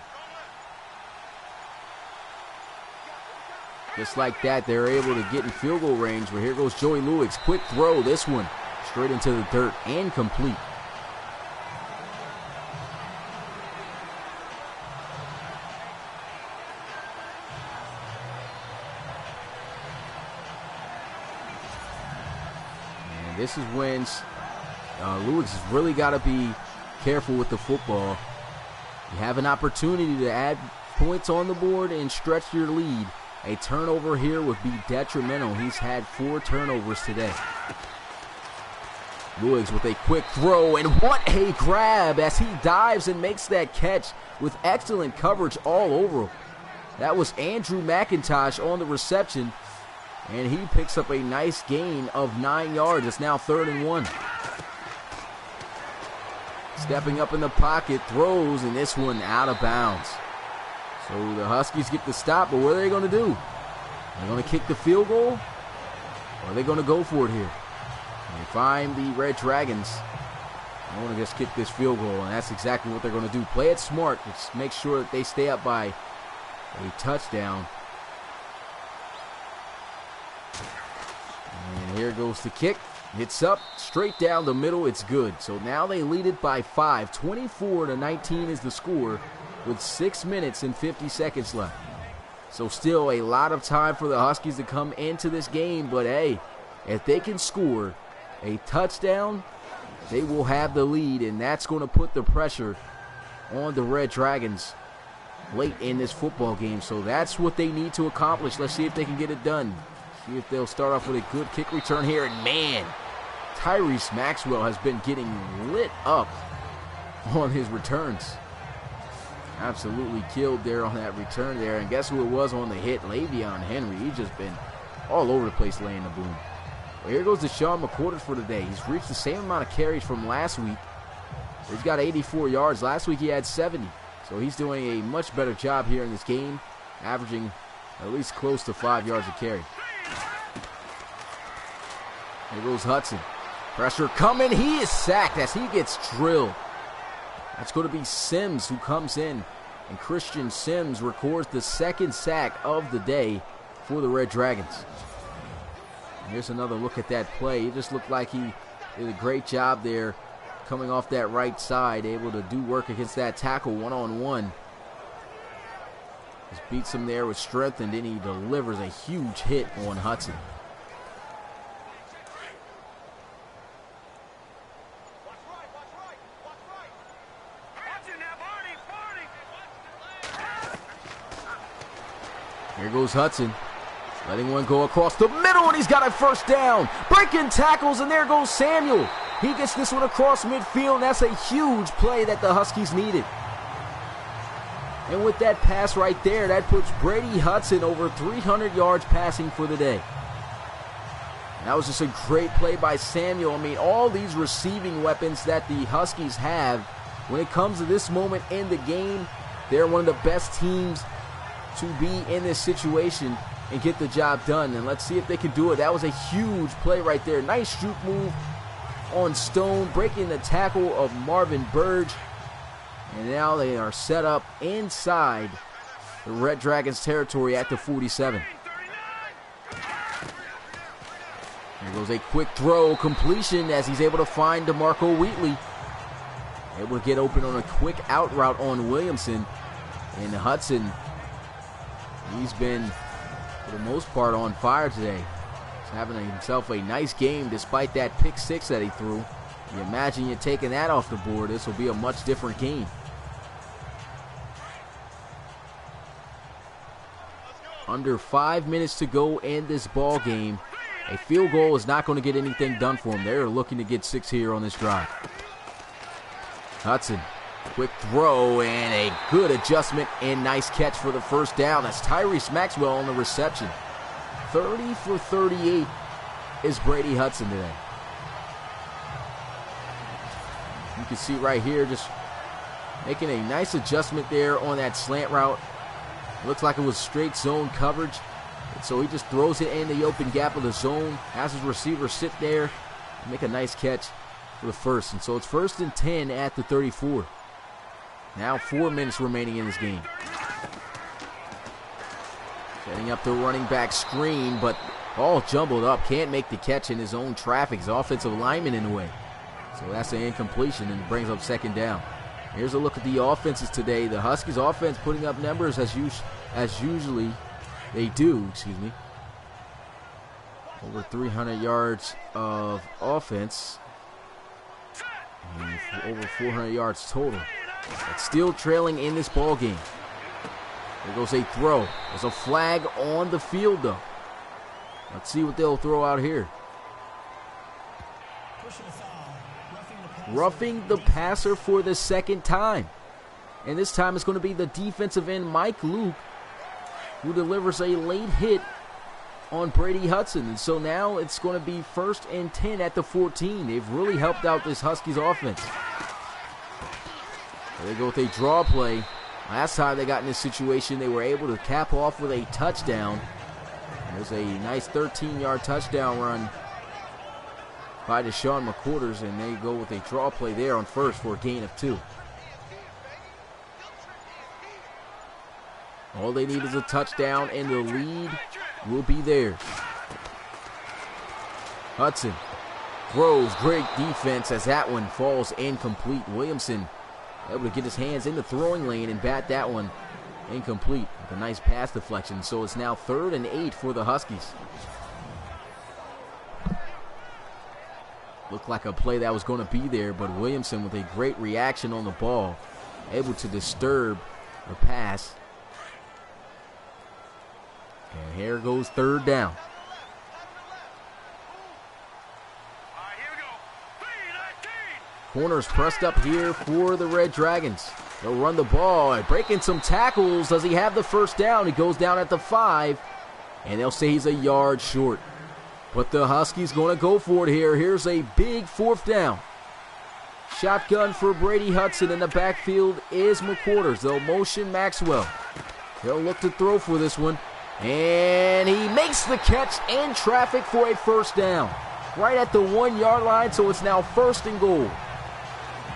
Just like that, they're able to get in field goal range. But here goes Joey Lewis. Quick throw. This one straight into the dirt and complete. And this is when Lewis has really got to be careful with the football. You have an opportunity to add points on the board and stretch your lead. A turnover here would be detrimental. He's had 4 turnovers today. Lewis with a quick throw, and what a grab as he dives and makes that catch with excellent coverage all over him. That was Andrew McIntosh on the reception, and he picks up a nice gain of 9 yards. It's now 3rd and 1. Stepping up in the pocket, throws, and this one out of bounds. So the Huskies get the stop, but what are they going to do? Are they going to kick the field goal? Or are they going to go for it here? They find the Red Dragons. I want to just kick this field goal, and that's exactly what they're going to do. Play it smart. Just make sure that they stay up by a touchdown. And here goes the kick. It's up, straight down the middle. It's good. So now they lead it by 5. 24-19 is the score, with 6 minutes and 50 seconds left. So still a lot of time for the Huskies to come into this game, but hey, if they can score a touchdown, they will have the lead, and that's going to put the pressure on the Red Dragons late in this football game. So that's what they need to accomplish. Let's see if they can get it done. See if they'll start off with a good kick return here, and man, Tyrese Maxwell has been getting lit up on his returns. Absolutely killed there on that return there. And guess who it was on the hit? Le'Veon Henry. He's just been all over the place laying the boom. Well, here goes Deshaun McCourtis for today. He's reached the same amount of carries from last week. He's got 84 yards. Last week he had 70. So he's doing a much better job here in this game, averaging at least close to 5 yards a carry. Here goes Hudson. Pressure coming. He is sacked as he gets drilled. That's going to be Sims who comes in, and Christian Sims records the 2nd sack of the day for the Red Dragons. And here's another look at that play. He just looked like he did a great job there coming off that right side, able to do work against that tackle one-on-one. Just beats him there with strength, and then he delivers a huge hit on Hudson. Here goes Hudson, letting one go across the middle, and he's got a first down. Breaking tackles, and there goes Samuel. He gets this one across midfield, and that's a huge play that the Huskies needed. And with that pass right there, that puts Brady Hudson over 300 yards passing for the day. And that was just a great play by Samuel. I mean, all these receiving weapons that the Huskies have, when it comes to this moment in the game, they're one of the best teams to be in this situation and get the job done. And let's see if they can do it. That was a huge play right there. Nice shoot move on Stone, breaking the tackle of Marvin Burge. And now they are set up inside the Red Dragons territory at the 47. Here goes a quick throw, completion as he's able to find DeMarco Wheatley. Able to get open on a quick out route on Williamson. And Hudson, he's been, for the most part, on fire today. He's having himself a nice game despite that pick 6 that he threw. You imagine you taking that off the board, this will be a much different game. Under 5 minutes to go in this ball game. A field goal is not going to get anything done for them. They're looking to get 6 here on this drive. Hudson, quick throw and a good adjustment and nice catch for the first down. That's Tyrese Maxwell on the reception. 30 for 38 is Brady Hudson today. You can see right here just making a nice adjustment there on that slant route. Looks like it was straight zone coverage. So he just throws it in the open gap of the zone, has his receiver sit there and make a nice catch for the first. And so it's 1st and 10 at the 34. Now 4 minutes remaining in this game. Setting up the running back screen, but all jumbled up. Can't make the catch in his own traffic. His offensive lineman in the way. So that's an incompletion and brings up 2nd down. Here's a look at the offenses today. The Huskies offense putting up numbers as usually they do. Over 300 yards of offense. And over 400 yards total. But still trailing in this ball game. There goes a throw. There's a flag on the field, though. Let's see what they'll throw out here. Roughing the passer for the 2nd time. And this time it's going to be the defensive end, Mike Luke, who delivers a late hit on Brady Hudson. And so now it's going to be 1st and 10 at the 14. They've really helped out this Huskies offense. There they go with a draw play. Last time they got in this situation, they were able to cap off with a touchdown. There's a nice 13-yard touchdown run by Deshaun McQuarters, and they go with a draw play there on 1st for a gain of 2. All they need is a touchdown, and the lead will be theirs. Hudson throws, great defense as that one falls incomplete. Williamson able to get his hands in the throwing lane and bat that one incomplete with a nice pass deflection. So it's now 3rd and 8 for the Huskies. Looked like a play that was going to be there, but Williamson with a great reaction on the ball, able to disturb the pass. And here goes 3rd down. Corners pressed up here for the Red Dragons. They'll run the ball, breaking some tackles. Does he have the 1st down? He goes down at the 5, and they'll say he's a yard short. But the Huskies going to go for it here. Here's a big 4th down. Shotgun for Brady Hudson. In the backfield is McQuarters. They'll motion Maxwell. They'll look to throw for this one. And he makes the catch in traffic for a 1st down. Right at the 1-yard line, so it's now 1st and goal.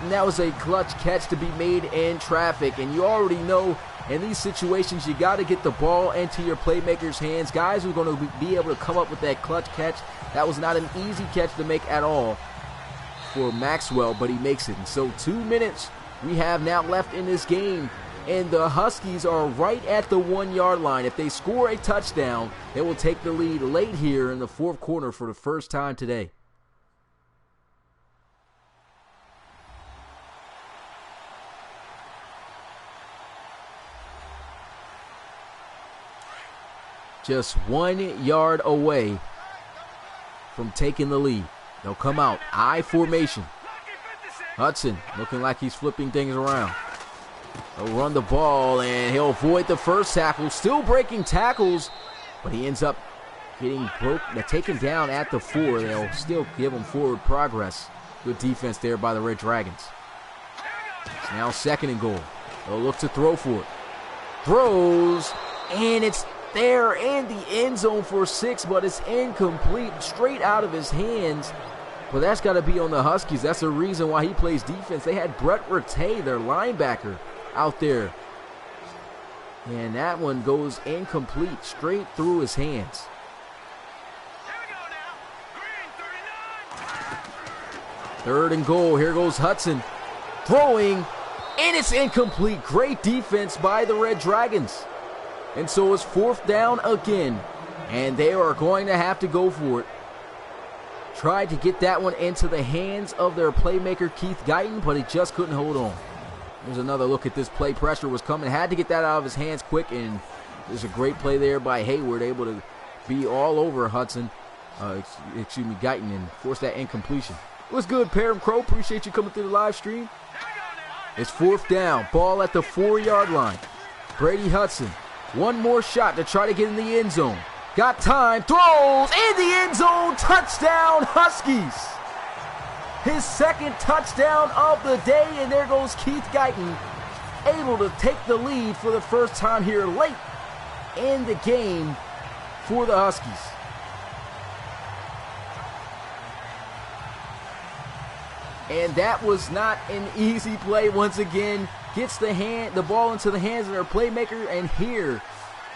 And that was a clutch catch to be made in traffic. And you already know in these situations you got to get the ball into your playmakers' hands. Guys who are going to be able to come up with that clutch catch. That was not an easy catch to make at all for Maxwell, but he makes it. And so 2 minutes we have now left in this game. And the Huskies are right at the 1-yard line. If they score a touchdown, they will take the lead late here in the 4th quarter for the first time today. Just 1 yard away from taking the lead. They'll come out, I formation. Hudson looking like he's flipping things around. He'll run the ball, and he'll avoid the 1st tackle. Still breaking tackles, but he ends up getting taken down at the 4. They'll still give him forward progress. Good defense there by the Red Dragons. It's now 2nd and goal. They'll look to throw for it. Throws, and it's there in the end zone for 6, but it's incomplete, straight out of his hands. But that's got to be on the Huskies. That's the reason why he plays defense. They had Brett Rattay, their linebacker, out there. And that one goes incomplete, straight through his hands. Third and goal. Here goes Hudson. Throwing, and it's incomplete. Great defense by the Red Dragons. And so it's 4th down again. And they are going to have to go for it. Tried to get that one into the hands of their playmaker, Keith Guyton, but he just couldn't hold on. There's another look at this play. Pressure was coming. Had to get that out of his hands quick, and there's a great play there by Hayward, able to be all over Guyton, and force that incompletion. What's good, Param Crow? Appreciate you coming through the live stream. It's 4th down. Ball at the 4-yard line. Brady Hudson. One more shot to try to get in the end zone. Got time. Throws in the end zone. Touchdown, Huskies. His 2nd touchdown of the day, and there goes Keith Guyton, able to take the lead for the first time here late in the game for the Huskies. And that was not an easy play once again. Gets the ball into the hands of their playmaker, and here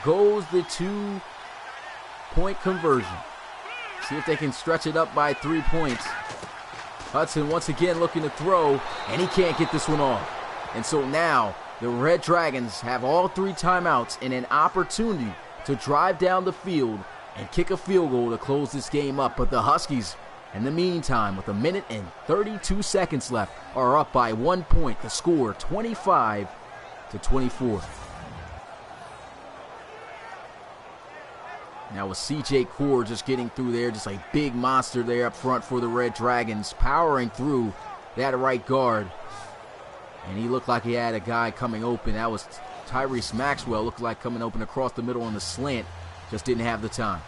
goes the 2-point conversion. See if they can stretch it up by 3 points. Hudson once again looking to throw, and he can't get this one off. And so now the Red Dragons have all 3 timeouts and an opportunity to drive down the field and kick a field goal to close this game up. But the Huskies, in the meantime, with 1 minute and 32 seconds left, are up by 1 point. The score 25-24. Now with C.J. Core just getting through there, just a big monster there up front for the Red Dragons, powering through that right guard. And he looked like he had a guy coming open. That was Tyrese Maxwell, looked like coming open across the middle on the slant. Just didn't have the time.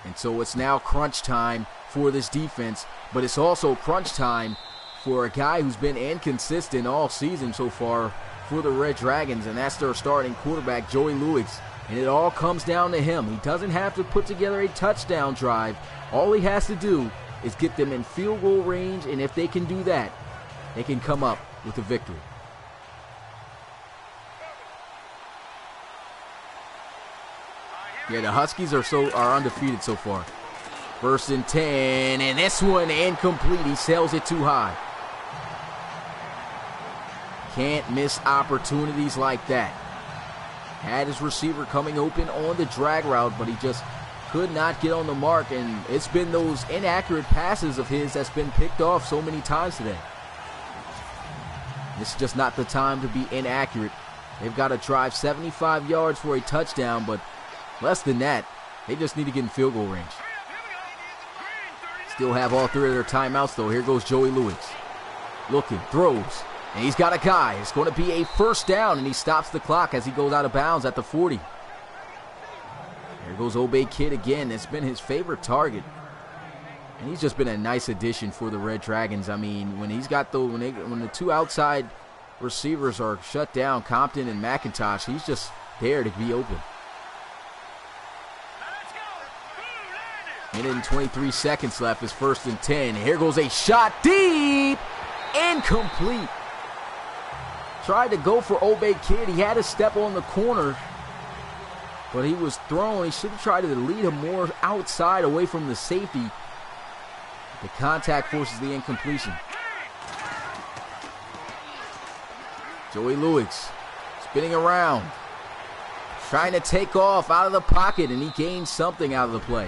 And so it's now crunch time for this defense, but it's also crunch time for a guy who's been inconsistent all season so far for the Red Dragons, and that's their starting quarterback, Joey Lewis. And it all comes down to him. He doesn't have to put together a touchdown drive. All he has to do is get them in field goal range, and if they can do that, they can come up with a victory. Yeah, the Huskies are undefeated so far. 1st and 10, and this one incomplete. He sails it too high. Can't miss opportunities like that. Had his receiver coming open on the drag route, but he just could not get on the mark, and it's been those inaccurate passes of his that's been picked off so many times today. This is just not the time to be inaccurate. They've got to drive 75 yards for a touchdown, but less than that, they just need to get in field goal range. Still have all 3 of their timeouts, though. Here goes Joey Lewis. Looking, throws, and he's got a guy. It's going to be a 1st down, and he stops the clock as he goes out of bounds at the 40. Here goes Obey Kid again. It's been his favorite target. And he's just been a nice addition for the Red Dragons. I mean, when he's got when the 2 outside receivers are shut down, Compton and McIntosh, he's just there to be open. Minute and 23 seconds left. It's 1st and 10. Here goes a shot deep. Incomplete. Tried to go for Obey Kid. He had a step on the corner, but he was thrown. He should have tried to lead him more outside away from the safety. The contact forces the incompletion. Joey Lewis spinning around, trying to take off out of the pocket, and he gains something out of the play.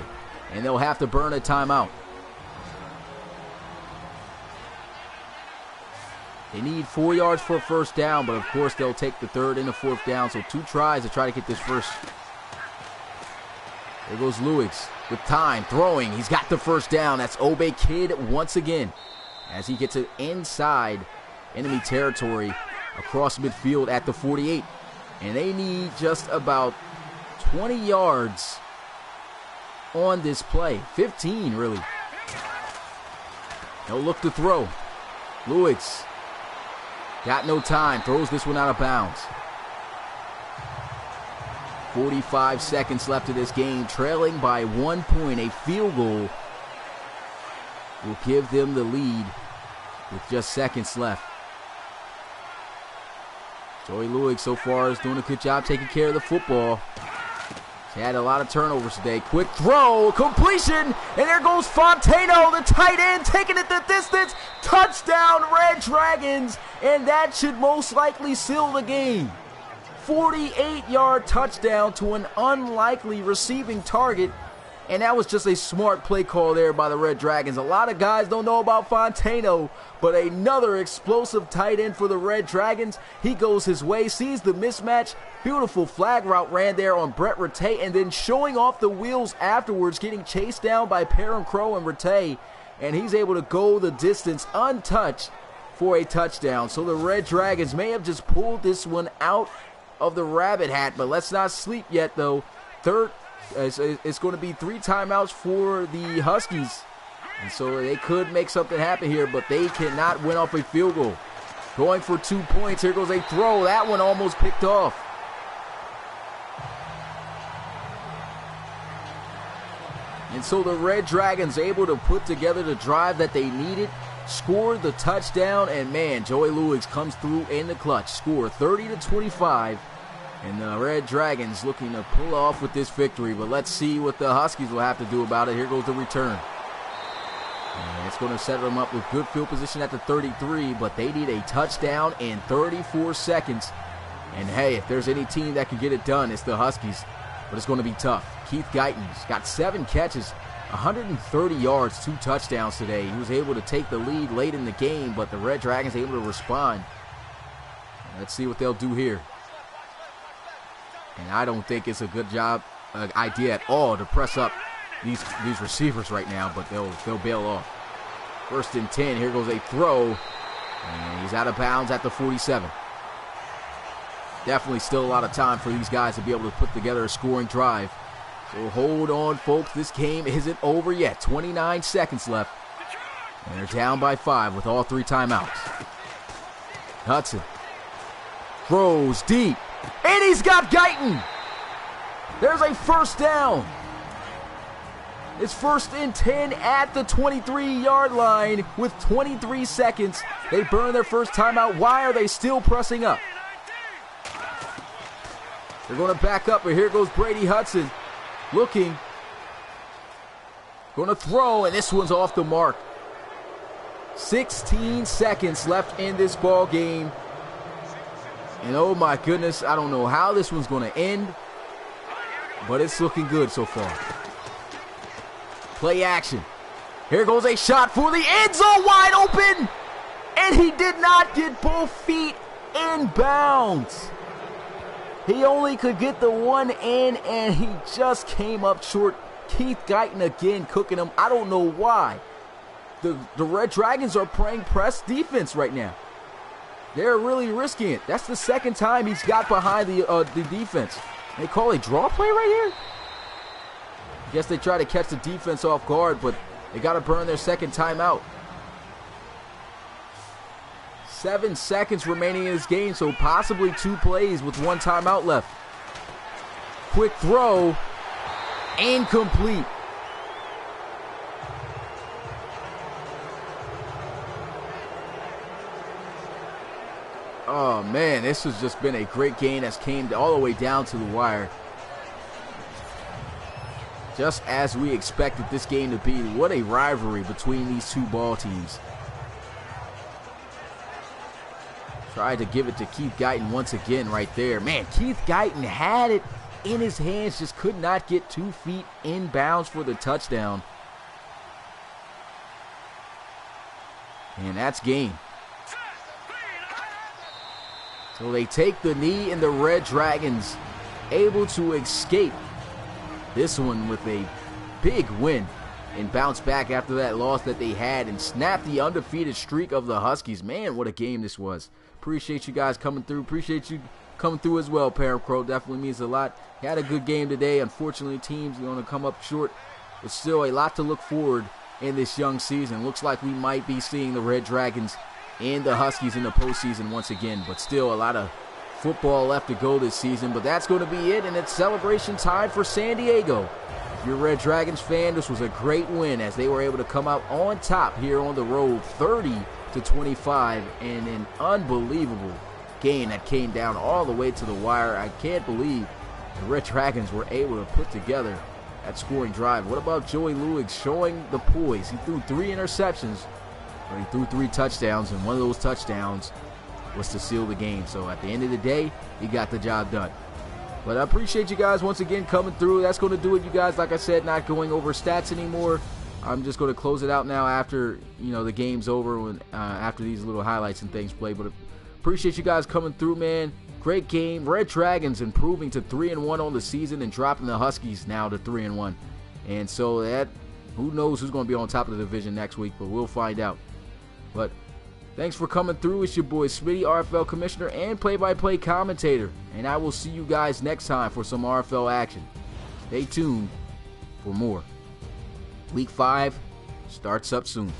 And they'll have to burn a timeout. They need 4 yards for a 1st down, but of course they'll take the 3rd and the 4th down. So 2 tries to try to get this first. There goes Lewis with time, throwing. He's got the 1st down. That's Obey Kid once again as he gets it inside enemy territory across midfield at the 48. And they need just about 20 yards on this play. 15, really. No look to throw. Lewis got no time. Throws this one out of bounds. 45 seconds left of this game. Trailing by 1 point. A field goal will give them the lead with just seconds left. Joey Lewis so far is doing a good job taking care of the football. He had a lot of turnovers today. Quick throw, completion, and there goes Fontano, the tight end, taking it the distance. Touchdown, Red Dragons, and that should most likely seal the game. 48-yard touchdown to an unlikely receiving target, and that was just a smart play call there by the Red Dragons. A lot of guys don't know about Fontano, but another explosive tight end for the Red Dragons. He goes his way, sees the mismatch. Beautiful flag route ran there on Brett Rattay, and then showing off the wheels afterwards, getting chased down by Perrin Crow and Rattay, and he's able to go the distance untouched for a touchdown. So the Red Dragons may have just pulled this one out of the rabbit hat, but let's not sleep yet, though. It's going to be 3 timeouts for the Huskies, and so they could make something happen here, but they cannot win off a field goal. Going for 2 points. Here goes a throw. That one almost picked off. And so the Red Dragons able to put together the drive that they needed. scored the touchdown, and man, Joey Lewis comes through in the clutch. Score 30-25, and the Red Dragons looking to pull off with this victory. But let's see what the Huskies will have to do about it. Here goes the return. And it's going to set them up with good field position at the 33, but they need a touchdown in 34 seconds. And hey, if there's any team that can get it done, it's the Huskies. But it's going to be tough. Keith Guyton's got 7 catches, 130 yards, 2 touchdowns today. He was able to take the lead late in the game, but the Red Dragons able to respond. Let's see what they'll do here. And I don't think it's a good idea at all to press up these receivers right now, but they'll bail off. 1st and 10. Here goes a throw, and he's out of bounds at the 47. Definitely still a lot of time for these guys to be able to put together a scoring drive. So hold on, folks. This game isn't over yet. 29 seconds left. And they're down by 5 with all 3 timeouts. Hudson throws deep. And he's got Guyton. There's a 1st down. It's 1st and 10 at the 23-yard line with 23 seconds. They burn their first timeout. Why are they still pressing up? They're going to back up, but here goes Brady Hudson. Looking. Going to throw, and this one's off the mark. 16 seconds left in this ball game. And oh my goodness, I don't know how this one's going to end, but it's looking good so far. Play action. Here goes a shot for the end zone, wide open. And he did not get both feet in bounds. He only could get the one in, and he just came up short. Keith Guyton again cooking him. I don't know why. The Red Dragons are playing press defense right now. They're really risking it. That's the 2nd time he's got behind the defense. They call a draw play right here? I guess they try to catch the defense off guard, but they got to burn their 2nd timeout. 7 seconds remaining in this game, so possibly 2 plays with 1 timeout left. Quick throw. Incomplete. Oh man, this has just been a great game that's came all the way down to the wire. Just as we expected this game to be. What a rivalry between these 2 ball teams. Tried to give it to Keith Guyton once again right there. Man, Keith Guyton had it in his hands, just could not get 2 feet in bounds for the touchdown. And that's game. So they take the knee, and the Red Dragons able to escape this one with a big win and bounce back after that loss that they had and snap the undefeated streak of the Huskies. Man, what a game this was. Appreciate you guys coming through. Appreciate you coming through as well, Parent Crow. Definitely means a lot. Had a good game today. Unfortunately, teams are going to come up short, but still a lot to look forward in this young season. Looks like we might be seeing the Red Dragons and the Huskies in the postseason once again, but still a lot of football left to go this season. But that's going to be it, and it's celebration time for San Diego. If you're a Red Dragons fan, this was a great win as they were able to come out on top here on the road, 30-25, and an unbelievable game that came down all the way to the wire. I can't believe the Red Dragons were able to put together that scoring drive. What about Joey Lewis showing the poise? He threw 3 interceptions, but he threw 3 touchdowns, and one of those touchdowns was to seal the game. So at the end of the day, he got the job done. But I appreciate you guys once again coming through. That's going to do it, you guys. Like I said, not going over stats anymore. I'm just going to close it out now after the game's over, after these little highlights and things play. But appreciate you guys coming through, man. Great game. Red Dragons improving to 3-1 on the season and dropping the Huskies now to 3-1. And so that, who knows who's going to be on top of the division next week, but we'll find out. But thanks for coming through. It's your boy Smitty, RFL Commissioner and play-by-play commentator. And I will see you guys next time for some RFL action. Stay tuned for more. Week 5 starts up soon.